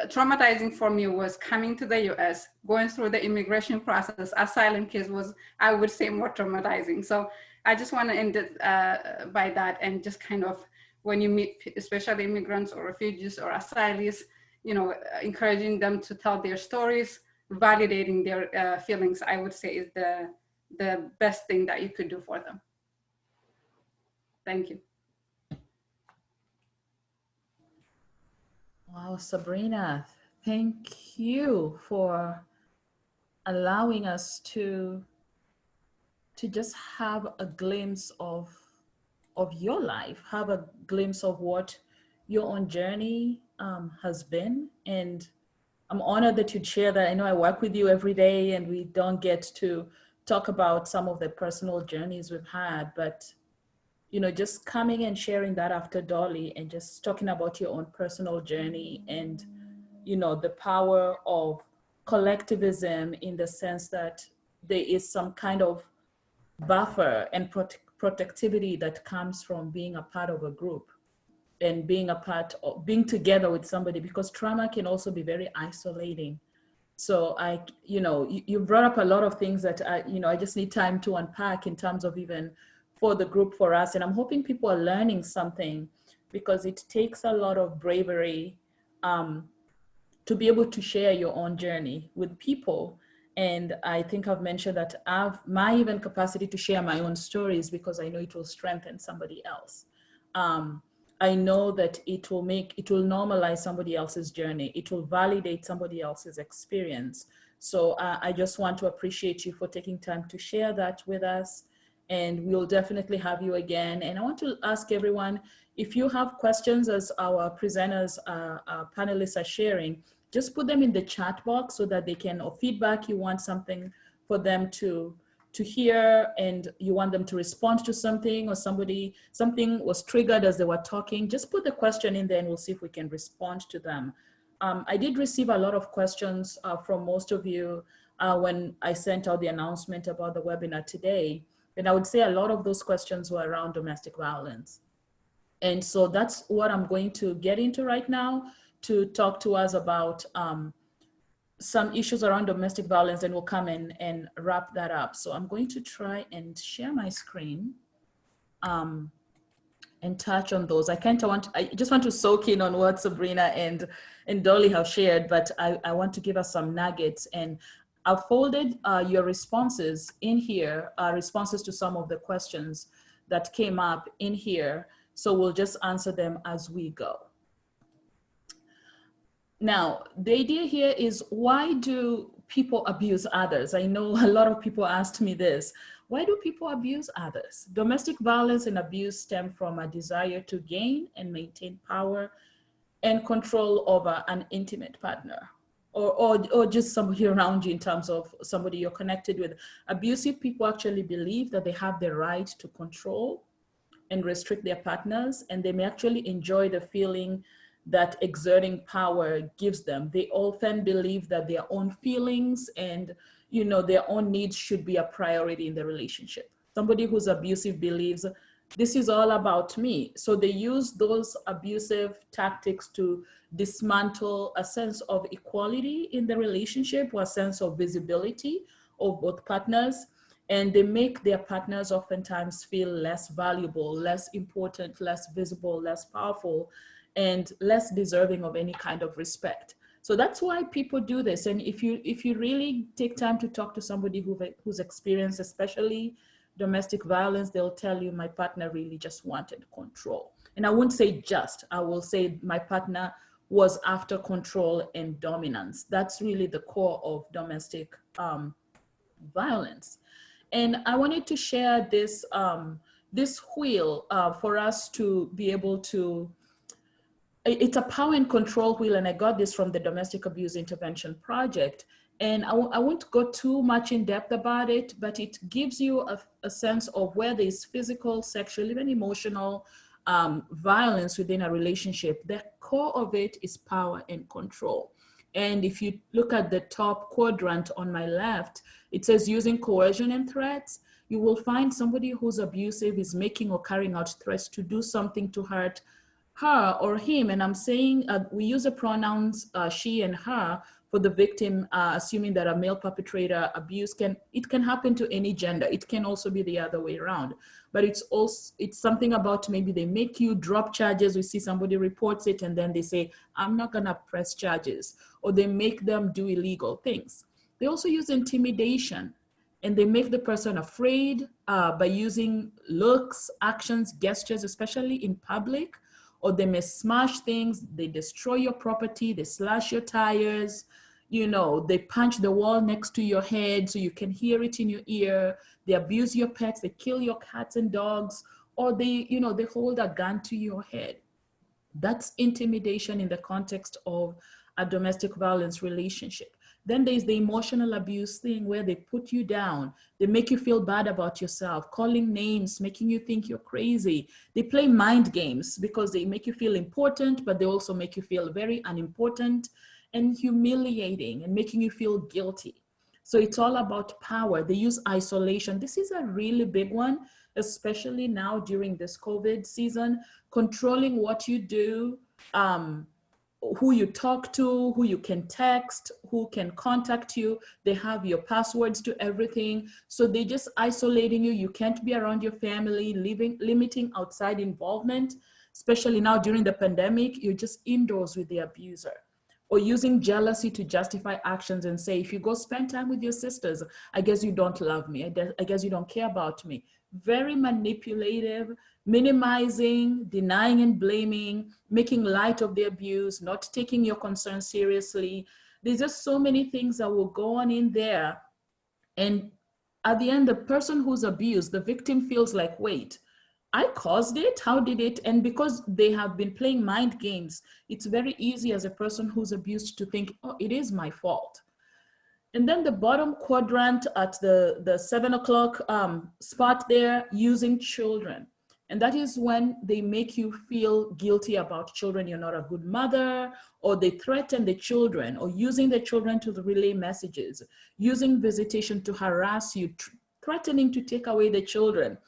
Traumatizing for me was coming to the US, going through the immigration process. Asylum case was, I would say, more traumatizing. So I just want to end it by that, and just kind of, when you meet, especially immigrants or refugees or asylees, you know, encouraging them to tell their stories, validating their feelings, I would say is the best thing that you could do for them. Thank you. Wow, Sabrina, thank you for allowing us to just have a glimpse of your life, have a glimpse of what your own journey has been. And I'm honored that you'd share that. I know I work with you every day and we don't get to talk about some of the personal journeys we've had, but you know, just coming and sharing that after Dolly and just talking about your own personal journey and, you know, the power of collectivism in the sense that there is some kind of buffer and protectivity that comes from being a part of a group and being a part of being together with somebody, because trauma can also be very isolating. So you know, you brought up a lot of things that you know, I just need time to unpack in terms of even for the group, for us. And I'm hoping people are learning something, because it takes a lot of bravery to be able to share your own journey with people. And I think I've mentioned that my even capacity to share my own stories, because I know it will strengthen somebody else. I know that it will normalize somebody else's journey. It will validate somebody else's experience. So I just want to appreciate you for taking time to share that with us. And we'll definitely have you again. And I want to ask everyone, if you have questions as our presenters, our panelists are sharing, just put them in the chat box so that they can, or feedback, you want something for them to hear and you want them to respond to something, or something was triggered as they were talking, just put the question in there and we'll see if we can respond to them. I did receive a lot of questions from most of you when I sent out the announcement about the webinar today. And I would say a lot of those questions were around domestic violence. And so that's what I'm going to get into right now, to talk to us about some issues around domestic violence, and we'll come in and wrap that up. So I'm going to try and share my screen and touch on those. I just want to soak in on what Sabrina and Dolly have shared, but I want to give us some nuggets. And I've folded your responses in here, responses to some of the questions that came up in here. So we'll just answer them as we go. Now, the idea here is, why do people abuse others? I know a lot of people asked me this. Why do people abuse others? Domestic violence and abuse stem from a desire to gain and maintain power and control over an intimate partner, or just somebody around you in terms of somebody you're connected with. Abusive people actually believe that they have the right to control and restrict their partners, and they may actually enjoy the feeling that exerting power gives them. They often believe that their own feelings and their own needs should be a priority in the relationship. Somebody who's abusive believes this is all about me. So they use those abusive tactics to dismantle a sense of equality in the relationship, or a sense of visibility of both partners. And they make their partners oftentimes feel less valuable, less important, less visible, less powerful, and less deserving of any kind of respect. So that's why people do this. And if you really take time to talk to somebody who's experienced, especially domestic violence, they'll tell you, my partner really just wanted control. And I wouldn't say just, I will say my partner was after control and dominance. That's really the core of domestic violence. And I wanted to share this, this wheel for us to be able to, it's a power and control wheel, and I got this from the Domestic Abuse Intervention Project. And I won't go too much in depth about it, but it gives you a sense of where there's physical, sexual, even emotional violence within a relationship. The core of it is power and control. And if you look at the top quadrant on my left, it says using coercion and threats. You will find somebody who's abusive is making or carrying out threats to do something to hurt her or him. And I'm saying we use the pronouns she and her for the victim, assuming that a male perpetrator abuse can happen to any gender. It can also be the other way around. But it's something about, maybe they make you drop charges. We see somebody reports it and then they say, I'm not gonna press charges, or they make them do illegal things. They also use intimidation, and they make the person afraid by using looks, actions, gestures, especially in public, or they may smash things, they destroy your property, they slash your tires, they punch the wall next to your head so you can hear it in your ear, they abuse your pets, they kill your cats and dogs, or they hold a gun to your head. That's intimidation in the context of a domestic violence relationship. Then there's the emotional abuse thing, where they put you down. They make you feel bad about yourself, calling names, making you think you're crazy. They play mind games because they make you feel important, but they also make you feel very unimportant and humiliating and making you feel guilty. So it's all about power. They use isolation. This is a really big one, especially now during this COVID season, controlling what you do, who you talk to, who you can text, who can contact you. They have your passwords to everything. So they just isolating you. You can't be around your family, limiting outside involvement, especially now during the pandemic. You're just indoors with the abuser. Or using jealousy to justify actions and say, if you go spend time with your sisters, I guess you don't love me. I guess you don't care about me. Very manipulative, minimizing, denying and blaming, making light of the abuse, not taking your concerns seriously. There's just so many things that will go on in there. And at the end, the person who's abused, the victim feels like, wait, I caused it? How did it? And because they have been playing mind games, it's very easy as a person who's abused to think, oh, it is my fault. And then the bottom quadrant at the 7 o'clock spot there, using children. And that is when they make you feel guilty about children. You're not a good mother, or they threaten the children, or using the children to relay messages, using visitation to harass you, threatening to take away the children.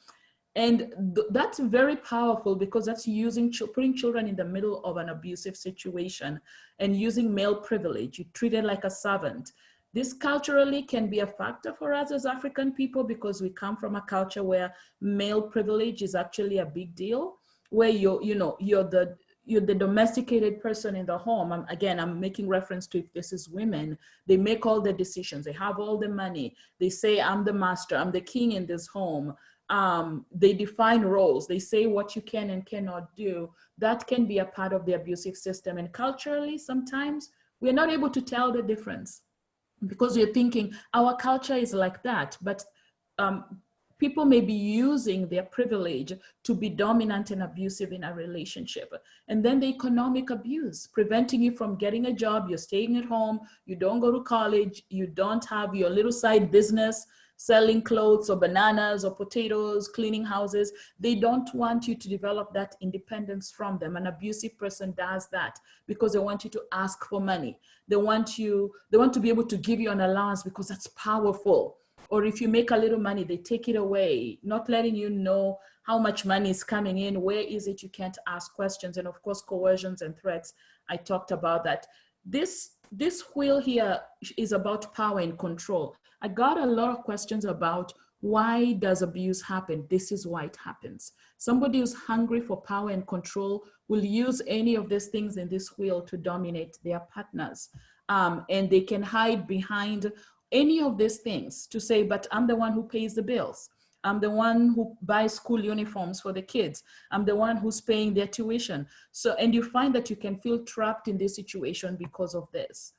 And that's very powerful, because that's putting children in the middle of an abusive situation, and using male privilege. You're treated like a servant. This culturally can be a factor for us as African people, because we come from a culture where male privilege is actually a big deal. where you're the domesticated person in the home. I'm making reference to if this is women, they make all the decisions, they have all the money, they say, I'm the master, I'm the king in this home. They define roles, they say what you can and cannot do. That can be a part of the abusive system. And culturally, sometimes we're not able to tell the difference because we're thinking our culture is like that. But people may be using their privilege to be dominant and abusive in a relationship. And then the economic abuse, preventing you from getting a job, you're staying at home, you don't go to college, you don't have your little side business, selling clothes or bananas or potatoes, cleaning houses. They don't want you to develop that independence from them. An abusive person does that because they want you to ask for money. They want to be able to give you an allowance because that's powerful. Or if you make a little money, they take it away, not letting you know how much money is coming in, where is it, you can't ask questions. And of course, coercions and threats, I talked about that. This wheel here is about power and control. I got a lot of questions about why does abuse happen? This is why it happens. Somebody who's hungry for power and control will use any of these things in this wheel to dominate their partners. And they can hide behind any of these things to say, but I'm the one who pays the bills. I'm the one who buys school uniforms for the kids. I'm the one who's paying their tuition. So, and you find that you can feel trapped in this situation because of this.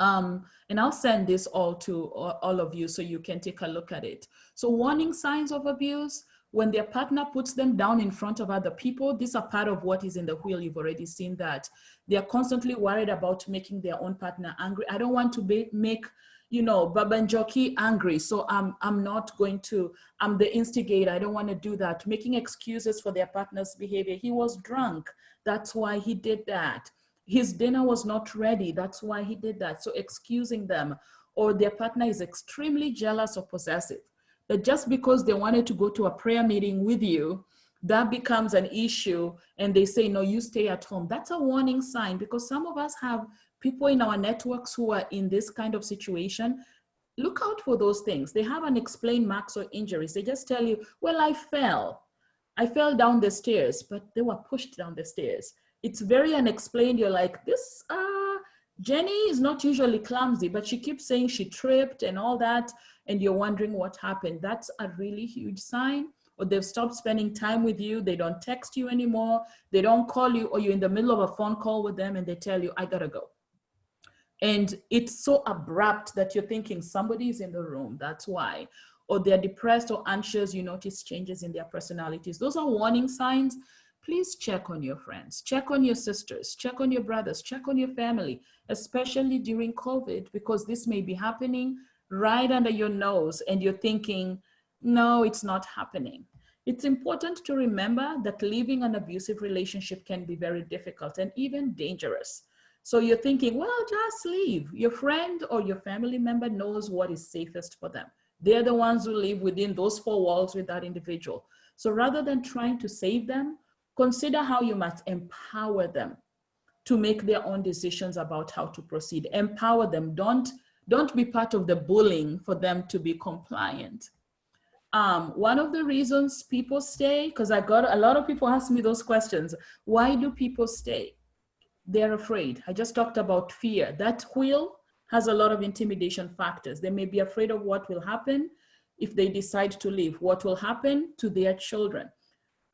And I'll send this all to all of you so you can take a look at it. So warning signs of abuse: when their partner puts them down in front of other people, these are part of what is in the wheel. You've already seen that. They're constantly worried about making their own partner angry. I don't want to make Baba and Jockey angry, so I'm not going to, I'm the instigator, I don't want to do that. Making excuses for their partner's behavior. He was drunk, that's why he did that. His dinner was not ready, that's why he did that. So excusing them. Or their partner is extremely jealous or possessive, that just because they wanted to go to a prayer meeting with you, that becomes an issue, and they say, no, you stay at home. That's a warning sign, because some of us have people in our networks who are in this kind of situation. Look out for those things. They have unexplained marks or injuries. They just tell you, well, I fell down the stairs, but they were pushed down the stairs. It's very unexplained. You're like, this Jenny is not usually clumsy, but she keeps saying she tripped and all that, and you're wondering what happened. That's a really huge sign. Or they've stopped spending time with you. They don't text you anymore. They don't call you, or you're in the middle of a phone call with them and they tell you, I gotta go. And it's so abrupt that you're thinking somebody is in the room, that's why. Or they're depressed or anxious, you notice changes in their personalities. Those are warning signs. Please check on your friends, check on your sisters, check on your brothers, check on your family, especially during COVID, because this may be happening right under your nose and you're thinking, no, it's not happening. It's important to remember that living an abusive relationship can be very difficult and even dangerous. So you're thinking, well, just leave. Your friend or your family member knows what is safest for them. They're the ones who live within those four walls with that individual. So rather than trying to save them, consider how you must empower them to make their own decisions about how to proceed. Empower them. Don't be part of the bullying for them to be compliant. One of the reasons people stay, because I got a lot of people ask me those questions. Why do people stay? They're afraid. I just talked about fear. That wheel has a lot of intimidation factors. They may be afraid of what will happen if they decide to leave, what will happen to their children.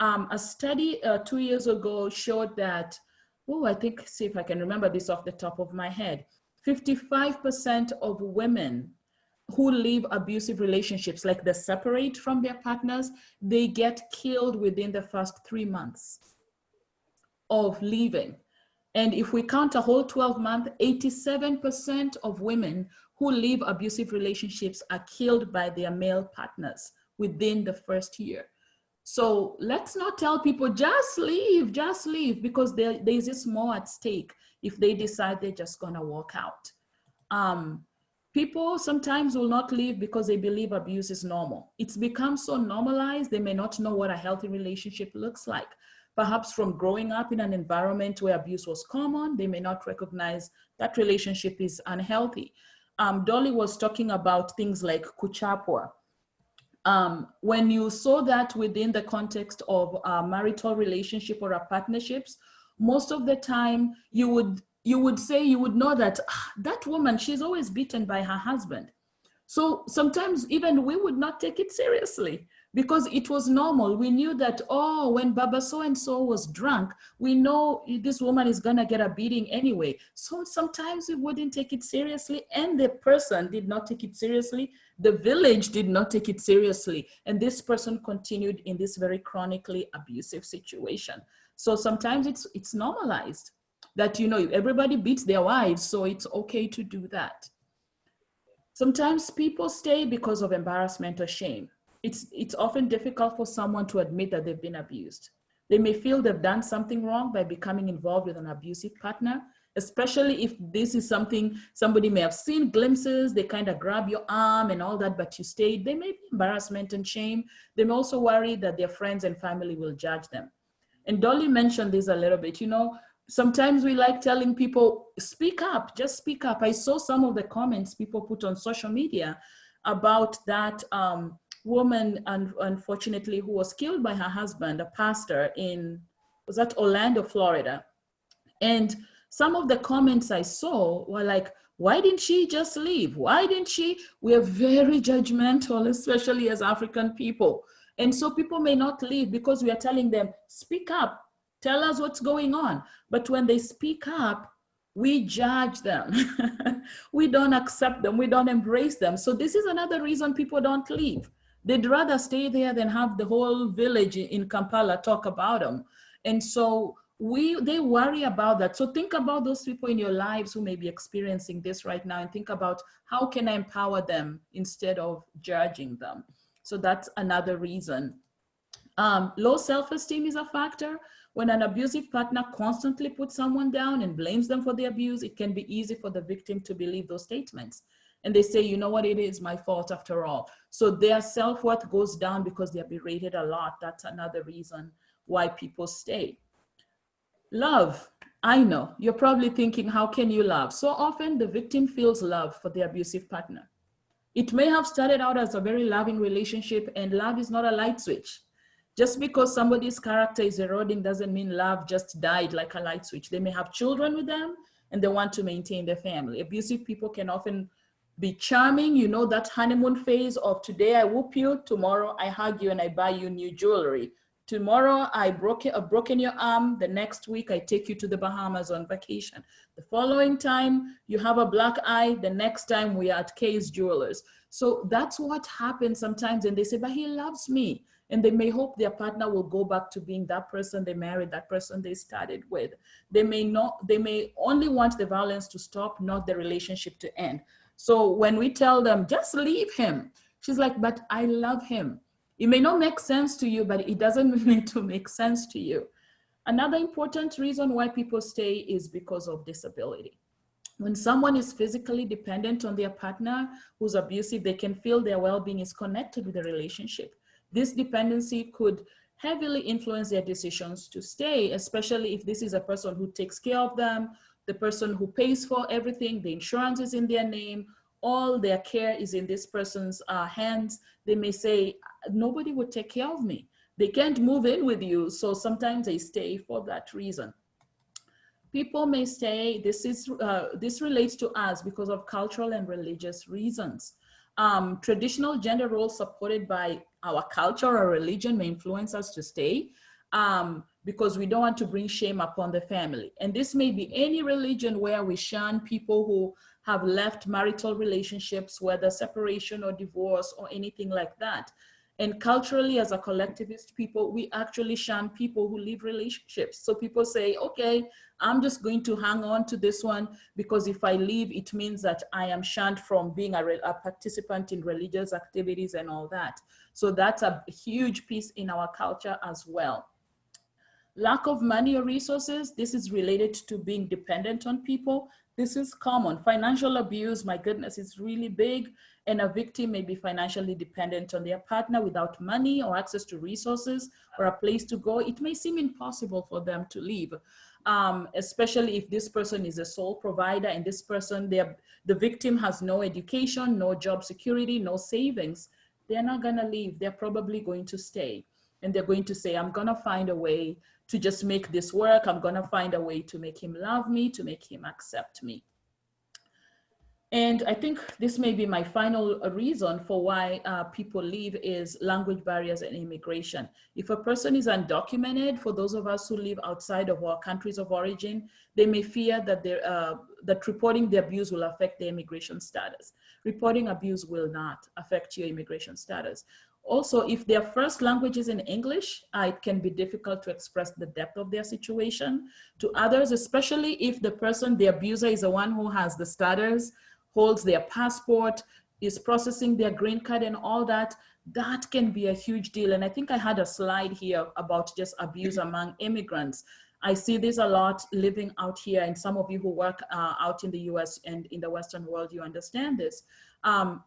A study 2 years ago showed that, see if I can remember this off the top of my head, 55% of women who leave abusive relationships, like they separate from their partners, they get killed within the first 3 months of leaving. And if we count a whole 12 months, 87% of women who leave abusive relationships are killed by their male partners within the first year. So let's not tell people, just leave, because there's this more at stake if they decide they're just gonna walk out. People sometimes will not leave because they believe abuse is normal. It's become so normalized, they may not know what a healthy relationship looks like. Perhaps from growing up in an environment where abuse was common, they may not recognize that relationship is unhealthy. Dolly was talking about things like kuchapwa. When you saw that within the context of a marital relationship or a partnerships, most of the time you would know that that woman, she's always beaten by her husband. So sometimes even we would not take it seriously because it was normal. We knew that, oh, when Baba so-and-so was drunk, we know this woman is gonna get a beating anyway. So sometimes we wouldn't take it seriously, and the person did not take it seriously. The village did not take it seriously. And this person continued in this very chronically abusive situation. So sometimes it's normalized that, you know, everybody beats their wives, so it's okay to do that. Sometimes people stay because of embarrassment or shame. It's often difficult for someone to admit that they've been abused. They may feel they've done something wrong by becoming involved with an abusive partner, especially if this is something somebody may have seen glimpses, they kind of grab your arm and all that, but you stayed. There may be embarrassment and shame. They may also worry that their friends and family will judge them. And Dolly mentioned this a little bit, you know, sometimes we like telling people, speak up, just speak up. I saw some of the comments people put on social media about that woman, unfortunately, who was killed by her husband, a pastor in, was that Orlando, Florida? And some of the comments I saw were like, why didn't she just leave? Why didn't she? We're very judgmental, especially as African people. And so people may not leave because we are telling them, speak up, tell us what's going on. But when they speak up, we judge them. We don't accept them. We don't embrace them. So this is another reason people don't leave. They'd rather stay there than have the whole village in Kampala talk about them. And so they worry about that. So think about those people in your lives who may be experiencing this right now, and think about, how can I empower them instead of judging them? So that's another reason. Low self-esteem is a factor. When an abusive partner constantly puts someone down and blames them for the abuse, it can be easy for the victim to believe those statements. And they say, you know what, it is my fault after all. So their self-worth goes down because they're berated a lot. That's another reason why people stay. Love. I know, you're probably thinking, how can you love? So often the victim feels love for the abusive partner. It may have started out as a very loving relationship, and love is not a light switch. Just because somebody's character is eroding doesn't mean love just died like a light switch. They may have children with them and they want to maintain their family. Abusive people can often be charming, you know, that honeymoon phase of today I whoop you, tomorrow I hug you and I buy you new jewelry. Tomorrow I've broken your arm, the next week I take you to the Bahamas on vacation. The following time you have a black eye, the next time we are at Kay's Jewelers. So that's what happens sometimes, and they say, but he loves me. And they may hope their partner will go back to being that person they married, that person they started with. They may only want the violence to stop, not the relationship to end. So when we tell them, just leave him, she's like, but I love him. It may not make sense to you, but it doesn't need to make sense to you. Another important reason why people stay is because of disability. When someone is physically dependent on their partner who's abusive, they can feel their well-being is connected with the relationship. This dependency could heavily influence their decisions to stay, especially if this is a person who takes care of them, the person who pays for everything, the insurance is in their name, all their care is in this person's hands. They may say, nobody would take care of me. They can't move in with you, so sometimes they stay for that reason. People may stay, this relates to us because of cultural and religious reasons. Traditional gender roles supported by our culture or religion may influence us to stay because we don't want to bring shame upon the family. And this may be any religion where we shun people who have left marital relationships, whether separation or divorce or anything like that. And culturally, as a collectivist people, we actually shun people who leave relationships. So people say, okay, I'm just going to hang on to this one because if I leave, it means that I am shunned from being a participant in religious activities and all that. So that's a huge piece in our culture as well. Lack of money or resources, this is related to being dependent on people. This is common. Financial abuse, my goodness, is really big. And a victim may be financially dependent on their partner without money or access to resources or a place to go. It may seem impossible for them to leave, especially if this person is a sole provider and this person, the victim has no education, no job security, no savings. they're not gonna leave. They're probably going to stay. And they're going to say, I'm gonna find a way to just make this work. I'm gonna find a way to make him love me, to make him accept me. And I think this may be my final reason for why people leave is language barriers and immigration. If a person is undocumented, for those of us who live outside of our countries of origin, they may fear that, that reporting the abuse will affect their immigration status. Reporting abuse will not affect your immigration status. Also, if their first language is in English, it can be difficult to express the depth of their situation to others, especially if the person, the abuser, is the one who has the status, holds their passport, is processing their green card and all that. That can be a huge deal. And I think I had a slide here about just abuse among immigrants. I see this a lot living out here, and some of you who work out in the US and in the Western world, you understand this,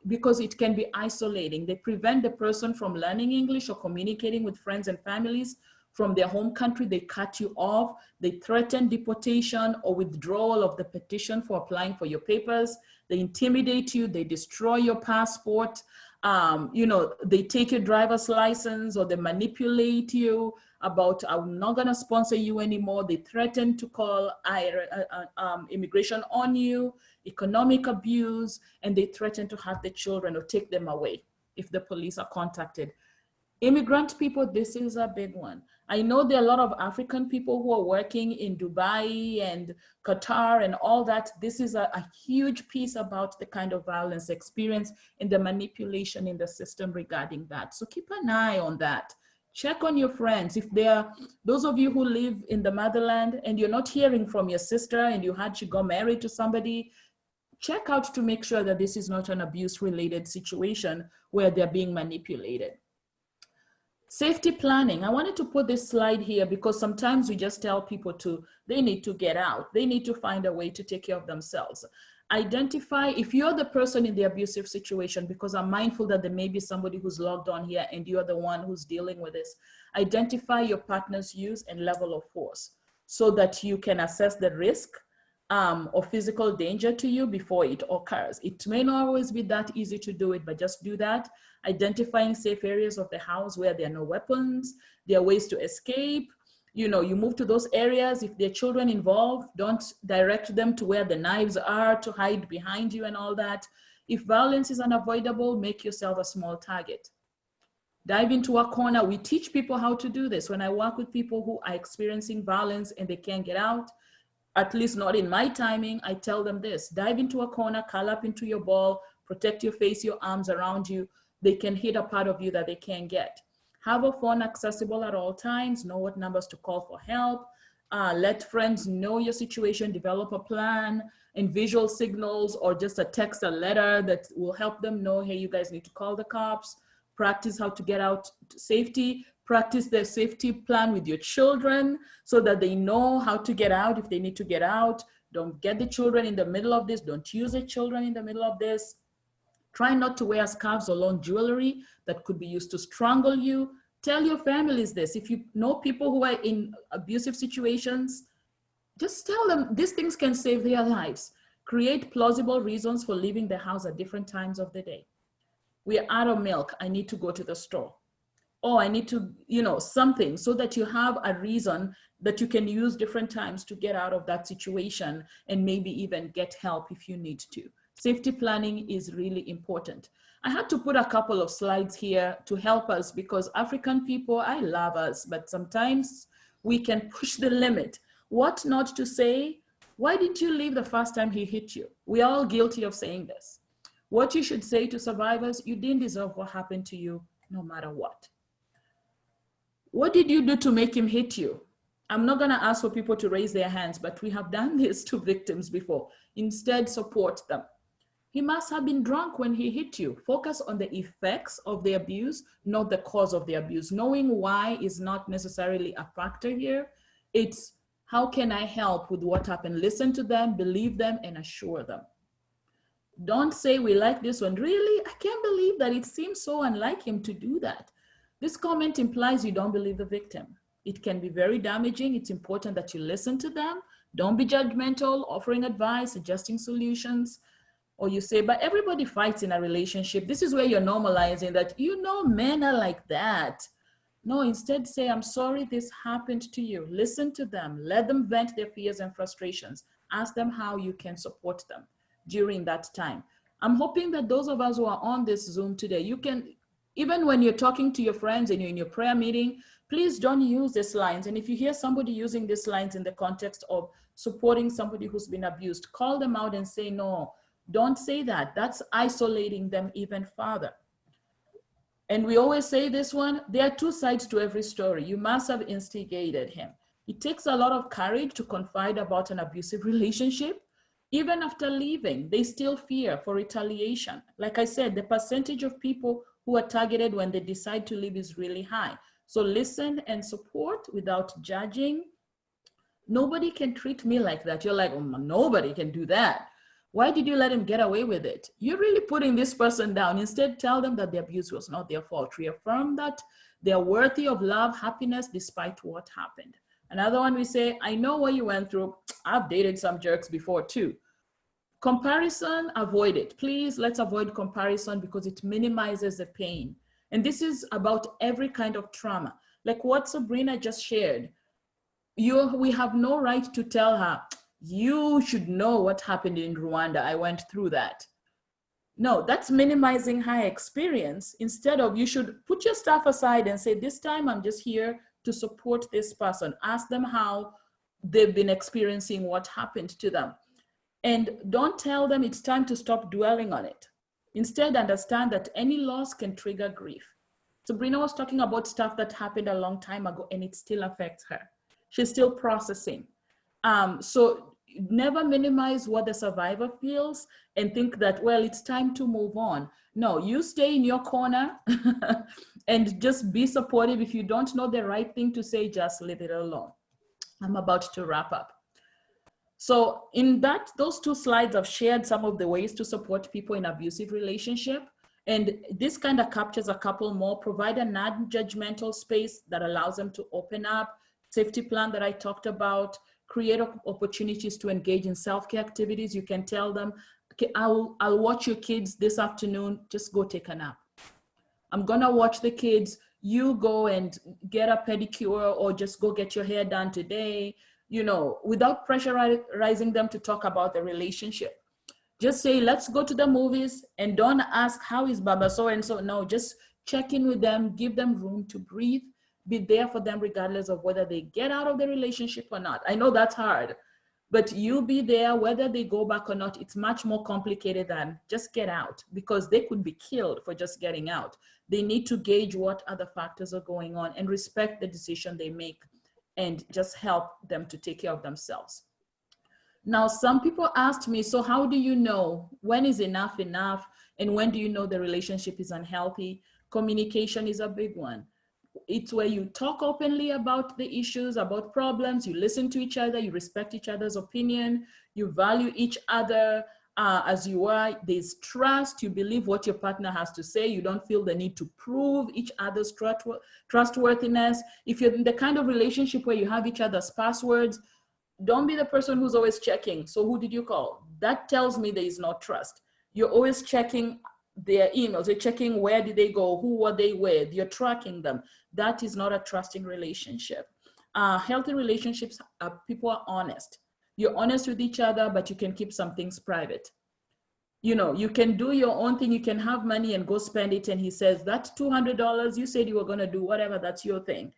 because it can be isolating. They prevent the person from learning English or communicating with friends and families from their home country. They cut you off. They threaten deportation or withdrawal of the petition for applying for your papers. They intimidate you. They destroy your passport. You know, they take your driver's license, or they manipulate you about, I'm not gonna sponsor you anymore. They threaten to call immigration on you, economic abuse, and they threaten to have the children or take them away if the police are contacted. Immigrant people, this is a big one. I know there are a lot of African people who are working in Dubai and Qatar and all that. This is a huge piece about the kind of violence experienced and the manipulation in the system regarding that. So keep an eye on that. Check on your friends. If there are those of you who live in the motherland and you're not hearing from your sister and you had she got married to somebody, check out to make sure that this is not an abuse-related situation where they're being manipulated. Safety planning. I wanted to put this slide here because sometimes we just tell people they need to get out. They need to find a way to take care of themselves. Identify if you're the person in the abusive situation, because I'm mindful that there may be somebody who's logged on here and you're the one who's dealing with this. Identify your partner's use and level of force so that you can assess the risk of physical danger to you before it occurs. It may not always be that easy to do it, but just do that. Identifying safe areas of the house where there are no weapons, there are ways to escape. You know, you move to those areas. If there are children involved, don't direct them to where the knives are to hide behind you and all that. If violence is unavoidable, make yourself a small target. Dive into a corner. We teach people how to do this. When I work with people who are experiencing violence and they can't get out, at least not in my timing, I tell them this: dive into a corner, curl up into your ball, protect your face, your arms around you. They can hit a part of you that they can't get. Have a phone accessible at all times, know what numbers to call for help, let friends know your situation, develop a plan and visual signals or just a text, a letter that will help them know, hey, you guys need to call the cops. Practice how to get out to safety. Practice their safety plan with your children so that they know how to get out if they need to get out. Don't get the children in the middle of this. Don't use the children in the middle of this. Try not to wear scarves or long jewelry that could be used to strangle you. Tell your families this. If you know people who are in abusive situations, just tell them these things can save their lives. Create plausible reasons for leaving the house at different times of the day. We are out of milk. I need to go to the store. Oh, I need to, something so that you have a reason that you can use different times to get out of that situation and maybe even get help if you need to. Safety planning is really important. I had to put a couple of slides here to help us because African people, I love us, but sometimes we can push the limit. What not to say? Why didn't you leave the first time he hit you? We're all guilty of saying this. What you should say to survivors: you didn't deserve what happened to you, no matter what. What did you do to make him hit you? I'm not gonna ask for people to raise their hands, but we have done this to victims before. Instead, support them. He must have been drunk when he hit you. Focus on the effects of the abuse, not the cause of the abuse. Knowing why is not necessarily a factor here. It's how can I help with what happened? Listen to them, believe them, and assure them. Don't say, we like this one. Really? I can't believe that. It seems so unlike him to do that. This comment implies you don't believe the victim. It can be very damaging. It's important that you listen to them. Don't be judgmental, offering advice, suggesting solutions. Or you say, but everybody fights in a relationship. This is where you're normalizing that, you know, men are like that. No, instead say, I'm sorry this happened to you. Listen to them. Let them vent their fears and frustrations. Ask them how you can support them during that time. I'm hoping that those of us who are on this Zoom today, you can, even when you're talking to your friends and you're in your prayer meeting, please don't use these lines. And if you hear somebody using these lines in the context of supporting somebody who's been abused, call them out and say, no, don't say that. That's isolating them even further. And we always say this one, there are two sides to every story. You must have instigated him. It takes a lot of courage to confide about an abusive relationship. Even after leaving, they still fear for retaliation. Like I said, the percentage of people who are targeted when they decide to leave is really high. So listen and support without judging. Nobody can treat me like that. You're like, oh, nobody can do that. Why did you let him get away with it? You're really putting this person down. Instead, tell them that the abuse was not their fault. Reaffirm that they're worthy of love, happiness, despite what happened. Another one, we say, I know what you went through. I've dated some jerks before too. Comparison, avoid it. Please, let's avoid comparison because it minimizes the pain. And this is about every kind of trauma. Like what Sabrina just shared. We have no right to tell her, you should know what happened in Rwanda. I went through that. No, that's minimizing her experience. Instead of, you should put your stuff aside and say, this time I'm just here to support this person. Ask them how they've been experiencing what happened to them. And don't tell them it's time to stop dwelling on it. Instead, understand that any loss can trigger grief. Sabrina was talking about stuff that happened a long time ago and it still affects her. She's still processing. So never minimize what the survivor feels and think that, well, it's time to move on. No, you stay in your corner and just be supportive. If you don't know the right thing to say, just leave it alone. I'm about to wrap up. So in those two slides, I've shared some of the ways to support people in abusive relationship. And this kind of captures a couple more. Provide a non-judgmental space that allows them to open up. Safety plan that I talked about. Create opportunities to engage in self-care activities. You can tell them, okay, I'll watch your kids this afternoon, just go take a nap. I'm gonna watch the kids, you go and get a pedicure or just go get your hair done today, you know, without pressurizing them to talk about the relationship. Just say, let's go to the movies, and don't ask, how is Baba so-and-so? No, just check in with them, give them room to breathe. Be there for them regardless of whether they get out of the relationship or not. I know that's hard, but you be there whether they go back or not. It's much more complicated than just get out, because they could be killed for just getting out. They need to gauge what other factors are going on and respect the decision they make and just help them to take care of themselves. Now, some people asked me, so how do you know when is enough enough and when do you know the relationship is unhealthy? Communication is a big one. It's where you talk openly about the issues, about problems, you listen to each other, you respect each other's opinion, you value each other as you are. There's trust, you believe what your partner has to say, you don't feel the need to prove each other's trustworthiness. If you're in the kind of relationship where you have each other's passwords, don't be the person who's always checking, so who did you call? That tells me there is no trust. You're always checking their emails, you're checking where did they go, who were they with, you're tracking them. That is not a trusting relationship. Healthy relationships, people are honest. You're honest with each other, but you can keep some things private. You know, you can do your own thing, you can have money and go spend it, and he says, that's $200, you said you were gonna do whatever, that's your thing.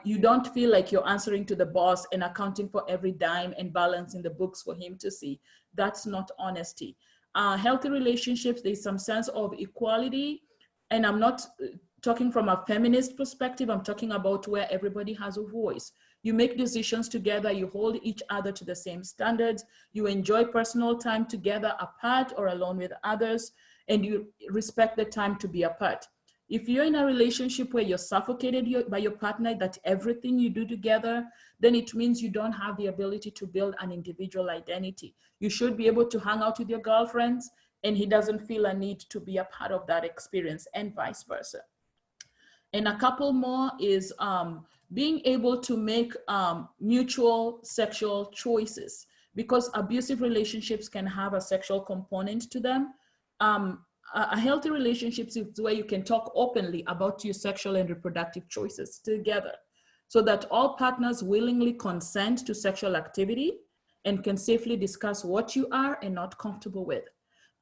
You don't feel like you're answering to the boss and accounting for every dime and balancing the books for him to see. That's not honesty. Healthy relationships, there's some sense of equality, and I'm not talking from a feminist perspective, I'm talking about where everybody has a voice. You make decisions together, you hold each other to the same standards, you enjoy personal time together apart or alone with others, and you respect the time to be apart. If you're in a relationship where you're suffocated by your partner, that everything you do together, then it means you don't have the ability to build an individual identity. You should be able to hang out with your girlfriends and he doesn't feel a need to be a part of that experience, and vice versa. And a couple more is being able to make mutual sexual choices. because abusive relationships can have a sexual component to them. A healthy relationship is where you can talk openly about your sexual and reproductive choices together, so that all partners willingly consent to sexual activity and can safely discuss what you are and not comfortable with.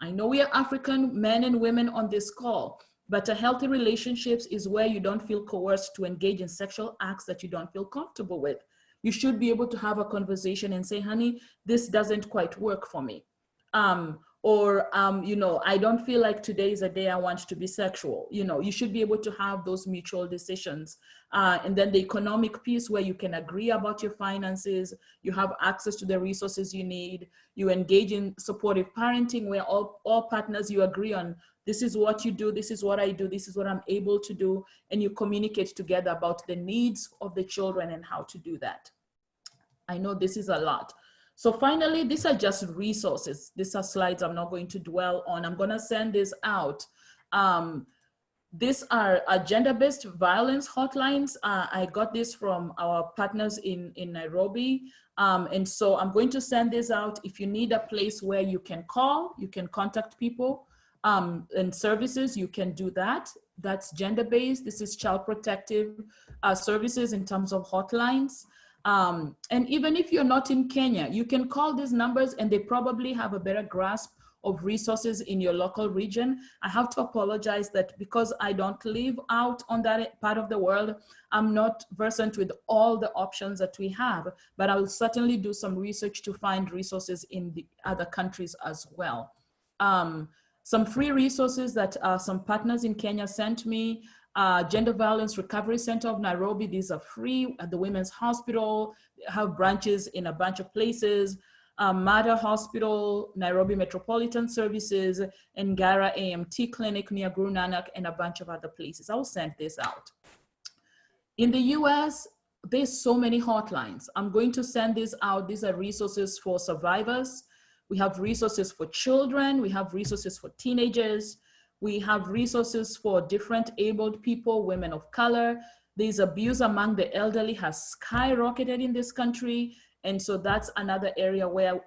I know we are African men and women on this call, but a healthy relationships is where you don't feel coerced to engage in sexual acts that you don't feel comfortable with. You should be able to have a conversation and say, honey, this doesn't quite work for me. You know, I don't feel like today is a day I want to be sexual. You know, you should be able to have those mutual decisions. And then the economic piece, where you can agree about your finances, you have access to the resources you need, you engage in supportive parenting, where all partners, you agree on, this is what you do, this is what I do, this is what I'm able to do, and you communicate together about the needs of the children and how to do that. I know this is a lot. So finally, these are just resources. These are slides I'm not going to dwell on. I'm going to send this out. These are gender-based violence hotlines. I got this from our partners in Nairobi. And so I'm going to send this out. If you need a place where you can call, you can contact people and services, you can do that. That's gender-based. This is child protective services in terms of hotlines. And even if you're not in Kenya, you can call these numbers and they probably have a better grasp of resources in your local region. I have to apologize that because I don't live out on that part of the world, I'm not versant with all the options that we have, but I will certainly do some research to find resources in the other countries as well. Some free resources that some partners in Kenya sent me. Gender Violence Recovery Center of Nairobi, these are free. At the Women's Hospital, have branches in a bunch of places. Mada Hospital, Nairobi Metropolitan Services, and Ngara AMT Clinic near Guru Nanak, and a bunch of other places. I'll send this out. In the US, there's so many hotlines. I'm going to send this out. These are resources for survivors. We have resources for children. We have resources for teenagers. We have resources for different abled people, women of color. There's abuse among the elderly has skyrocketed in this country. And so that's another area where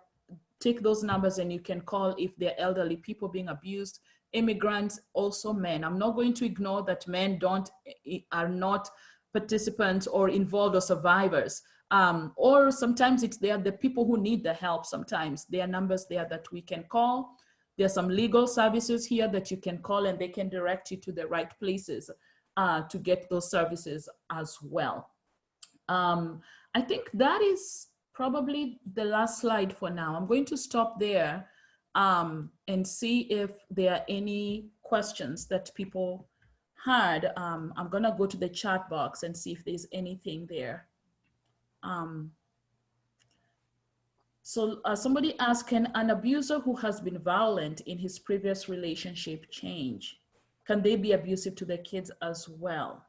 take those numbers and you can call if they're elderly people being abused, immigrants, also men. I'm not going to ignore that men are not participants or involved or survivors. Or sometimes they are the people who need the help sometimes. There are numbers there that we can call. There's some legal services here that you can call and they can direct you to the right places to get those services as well. I think that is probably the last slide for now. I'm going to stop there and see if there are any questions that people had. I'm gonna go to the chat box and see if there's anything there. So somebody asked, can an abuser who has been violent in his previous relationship change? Can they be abusive to their kids as well?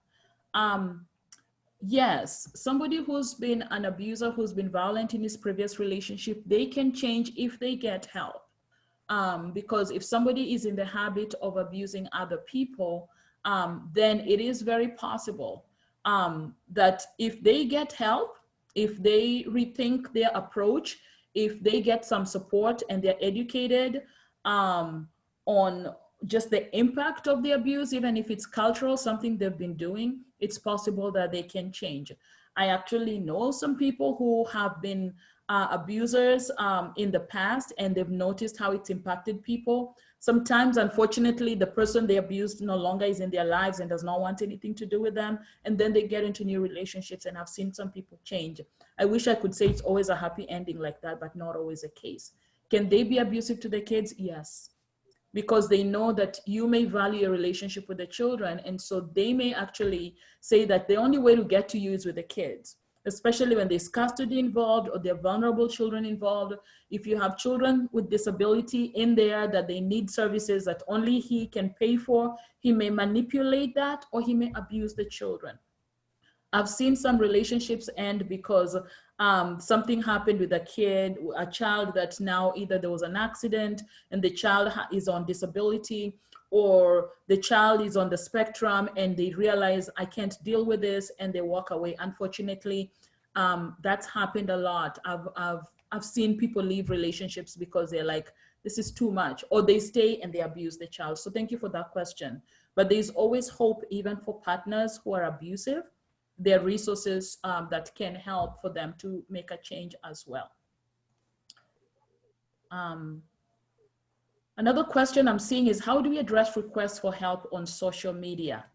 Yes, somebody who's been an abuser, who's been violent in his previous relationship, they can change if they get help. Because if somebody is in the habit of abusing other people, then it is very possible that if they get help, if they rethink their approach, if they get some support and they're educated on just the impact of the abuse, even if it's cultural, something they've been doing, it's possible that they can change. I actually know some people who have been abusers in the past, and they've noticed how it's impacted people. Sometimes, unfortunately, the person they abused no longer is in their lives and does not want anything to do with them. And then they get into new relationships, and I've seen some people change. I wish I could say it's always a happy ending like that, but not always the case. Can they be abusive to the kids? Yes. Because they know that you may value a relationship with the children. And so they may actually say that the only way to get to you is with the kids, especially when there's custody involved or there are vulnerable children involved. If you have children with disability in there that they need services that only he can pay for, he may manipulate that or he may abuse the children. I've seen some relationships end because something happened with a child that now either there was an accident and the child is on disability, or the child is on the spectrum and they realize I can't deal with this and they walk away. Unfortunately, that's happened a lot. I've I've seen people leave relationships because they're like, this is too much, or they stay and they abuse the child. So thank you for that question. But there's always hope, even for partners who are abusive. There are resources that can help for them to make a change as well. Another question I'm seeing is, how do we address requests for help on social media?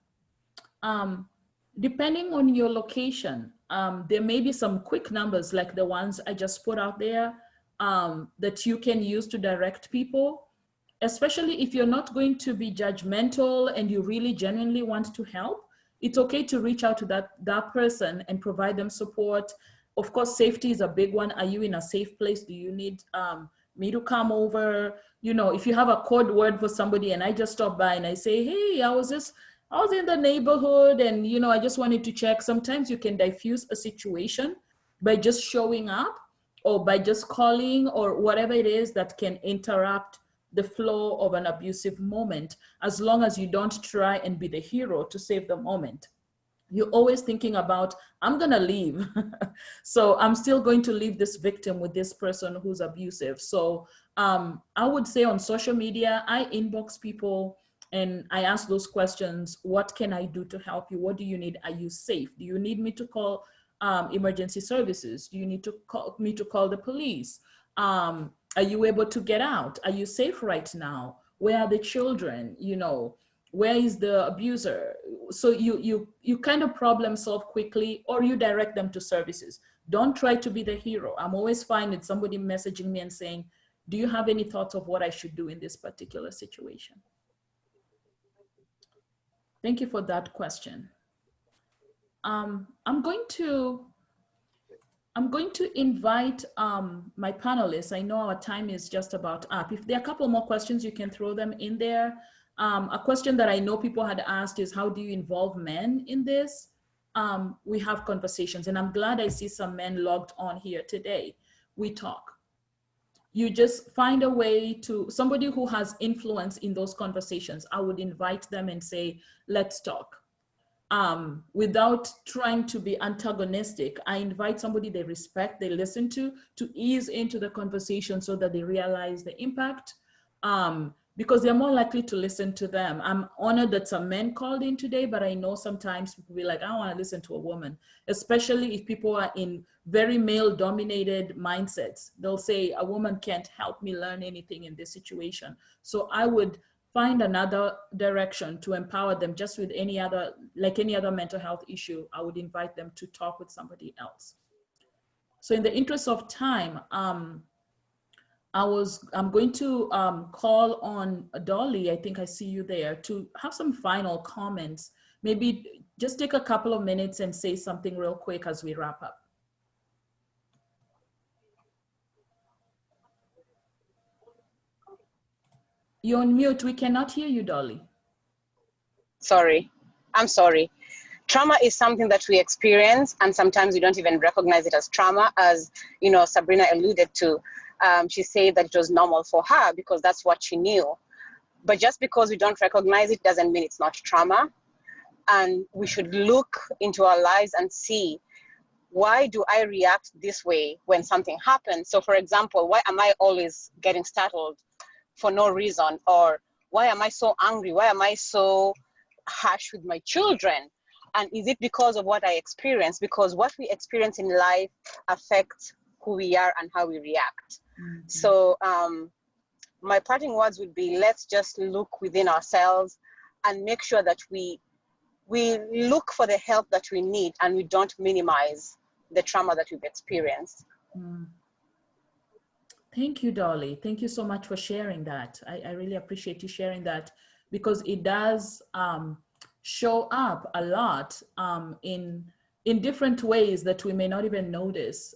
Depending on your location, there may be some quick numbers like the ones I just put out there that you can use to direct people, especially if you're not going to be judgmental and you really genuinely want to help. It's okay to reach out to that person and provide them support. Of course, safety is a big one. Are you in a safe place? Do you need me to come over? You know, if you have a code word for somebody and I just stop by and I say, hey, I was in the neighborhood and, you know, I just wanted to check. Sometimes you can diffuse a situation by just showing up or by just calling or whatever it is that can interrupt the flow of an abusive moment, as long as you don't try and be the hero to save the moment. You're always thinking about, I'm gonna leave. So I'm still going to leave this victim with this person who's abusive. So I would say on social media, I inbox people and I ask those questions. What can I do to help you? What do you need? Are you safe? Do you need me to call emergency services? Do you need to call the police? Are you able to get out? Are you safe right now? Where are the children? You know, where is the abuser? So you kind of problem solve quickly, or you direct them to services. Don't try to be the hero. I'm always finding somebody messaging me and saying, do you have any thoughts of what I should do in this particular situation? Thank you for that question. I'm going to invite my panelists. I know our time is just about up. If there are a couple more questions, you can throw them in there. A question that I know people had asked is, how do you involve men in this? We have conversations, and I'm glad I see some men logged on here today. We talk. You just find a way to, somebody who has influence in those conversations, I would invite them and say, let's talk. Without trying to be antagonistic, I invite somebody they respect, they listen to ease into the conversation so that they realize the impact, because they're more likely to listen to them. I'm honored that some men called in today, but I know sometimes people be like, I don't want to listen to a woman, especially if people are in very male-dominated mindsets. They'll say, a woman can't help me learn anything in this situation. So I would find another direction to empower them, just with any other, like any other mental health issue. I would invite them to talk with somebody else. So in the interest of time, I'm going to call on Dolly, I think I see you there, to have some final comments. Maybe just take a couple of minutes and say something real quick as we wrap up. You're on mute, we cannot hear you, Dolly. Sorry, I'm sorry. Trauma is something that we experience, and sometimes we don't even recognize it as trauma. As you know, Sabrina alluded to, she said that it was normal for her because that's what she knew. But just because we don't recognize it doesn't mean it's not trauma. And we should look into our lives and see, why do I react this way when something happens? So for example, why am I always getting startled for no reason? Or why am I so angry? Why am I so harsh with my children? And is it because of what I experience? Because what we experience in life affects who we are and how we react. Mm-hmm. So my parting words would be, let's just look within ourselves and make sure that we look for the help that we need, and we don't minimize the trauma that we've experienced. Mm. Thank you, Dolly. Thank you so much for sharing that. I really appreciate you sharing that, because it does show up a lot in different ways that we may not even notice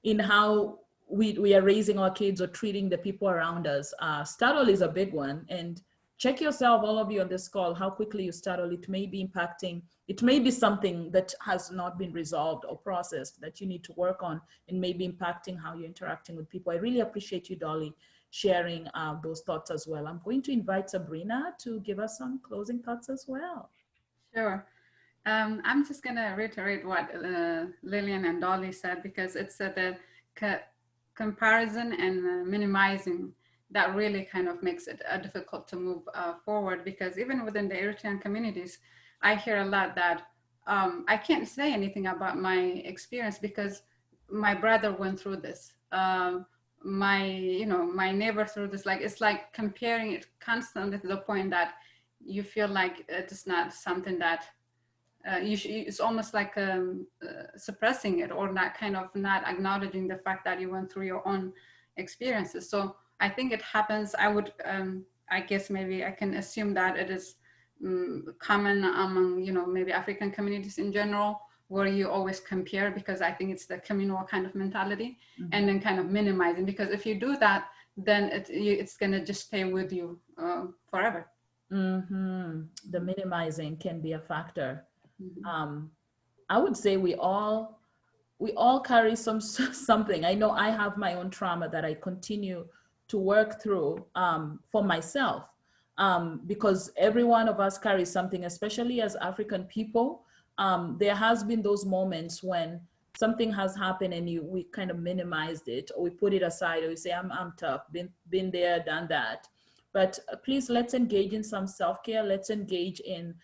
in how we are raising our kids or treating the people around us. Startle is a big one, and check yourself, all of you on this call, how quickly you startle. It may be impacting, it may be something that has not been resolved or processed that you need to work on, and may be impacting how you're interacting with people. I really appreciate you, Dolly, sharing those thoughts as well. I'm going to invite Sabrina to give us some closing thoughts as well. Sure. I'm just going to reiterate what Lilian and Dolly said, because it's the comparison and minimizing that really kind of makes it difficult to move forward, because even within the Eritrean communities, I hear a lot that I can't say anything about my experience because my brother went through this. My neighbor through this. Like, it's like comparing it constantly to the point that you feel like it's not something that it's almost like suppressing it, or not acknowledging the fact that you went through your own experiences. So I think it happens. I guess maybe I can assume that it is common among, maybe African communities in general, where you always compare, because I think it's the communal kind of mentality, and then kind of minimizing, because if you do that, then it's gonna just stay with you forever. The minimizing can be a factor. I would say we all carry something. I know I have my own trauma that I continue to work through for myself, because every one of us carries something, especially as African people. There has been those moments when something has happened and we kind of minimized it, or we put it aside, or we say, I'm tough, been there, done that. But please, let's engage in some self-care. Let's engage in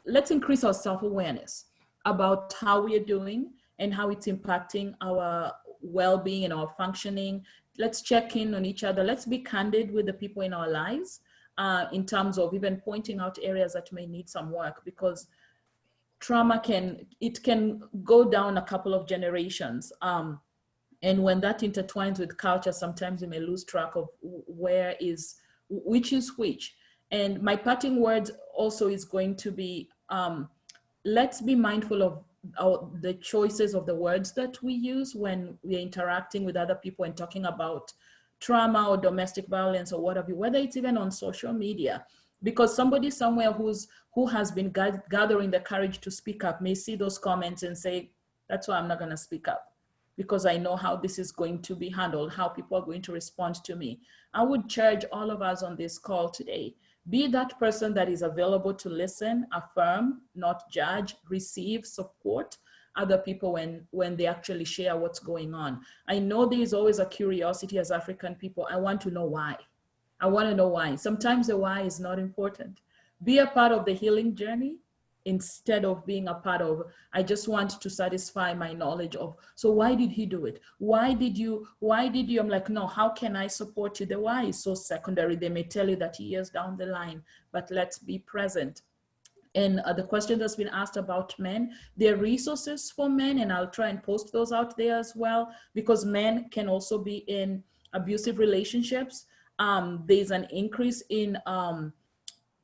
let's increase our self-awareness about how we are doing and how it's impacting our well-being and our functioning. Let's check in on each other. Let's be candid with the people in our lives in terms of even pointing out areas that may need some work, because trauma can go down a couple of generations. And when that intertwines with culture, sometimes you may lose track of which is which. And my parting words also is going to be, let's be mindful of the choices of the words that we use when we're interacting with other people and talking about trauma or domestic violence or what have you, whether it's even on social media, because somebody somewhere who has been gathering the courage to speak up may see those comments and say, that's why I'm not going to speak up, because I know how this is going to be handled, how people are going to respond to me. I would charge all of us on this call today, be that person that is available to listen, affirm, not judge, receive, support other people when they actually share what's going on. I know there is always a curiosity as African people. I want to know why. I want to know why. Sometimes the why is not important. Be a part of the healing journey instead of being a part of, I just want to satisfy my knowledge of, so why did he do it? Why did you? I'm like, no, how can I support you? The why is so secondary. They may tell you that years down the line, but let's be present. And the question that's been asked about men, there are resources for men, and I'll try and post those out there as well, because men can also be in abusive relationships. There's an increase in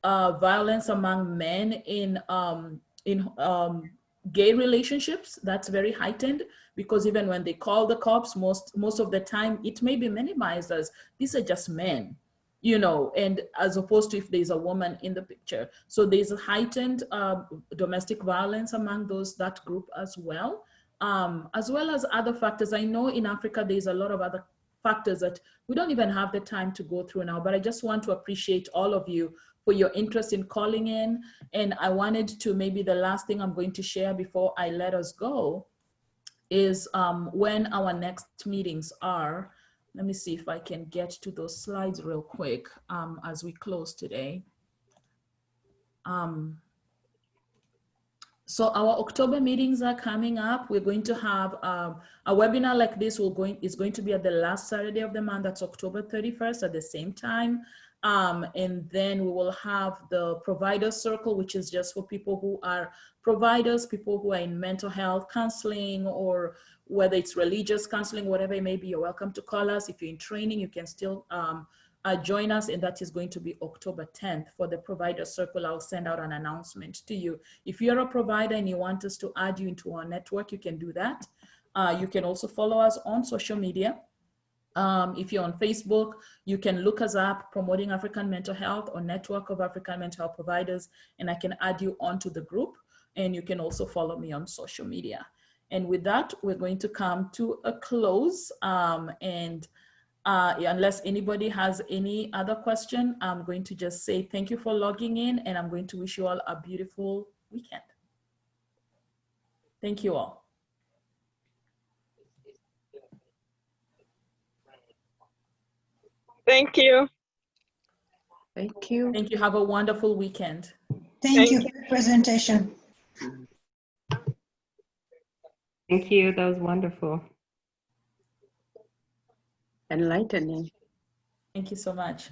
violence among men in gay relationships. That's very heightened, because even when they call the cops, most of the time it may be minimized as these are just men, and as opposed to if there's a woman in the picture. So there's a heightened domestic violence among that group as well as other factors. I know in Africa there's a lot of other factors that we don't even have the time to go through now, but I just want to appreciate all of you for your interest in calling in. And I wanted to, maybe the last thing I'm going to share before I let us go is when our next meetings are. Let me see if I can get to those slides real quick as we close today. So our October meetings are coming up. We're going to have a webinar like this is going to be at the last Saturday of the month. That's October 31st at the same time. And then we will have the provider circle, which is just for people who are providers, people who are in mental health counseling, or whether it's religious counseling, whatever it may be. You're welcome to call us. If you're in training, you can still join us, and that is going to be October 10th for the provider circle. I'll send out an announcement to you. If you're a provider and you want us to add you into our network, you can do that. You can also follow us on social media. If you're on Facebook, you can look us up, Promoting African Mental Health or Network of African Mental Health Providers, and I can add you onto the group. And you can also follow me on social media. And with that, we're going to come to a close. Unless anybody has any other question, I'm going to just say thank you for logging in, and I'm going to wish you all a beautiful weekend. Thank you all. Thank you. Thank you. Thank you. Have a wonderful weekend. Thank you for the presentation. Thank you. That was wonderful. Enlightening. Thank you so much.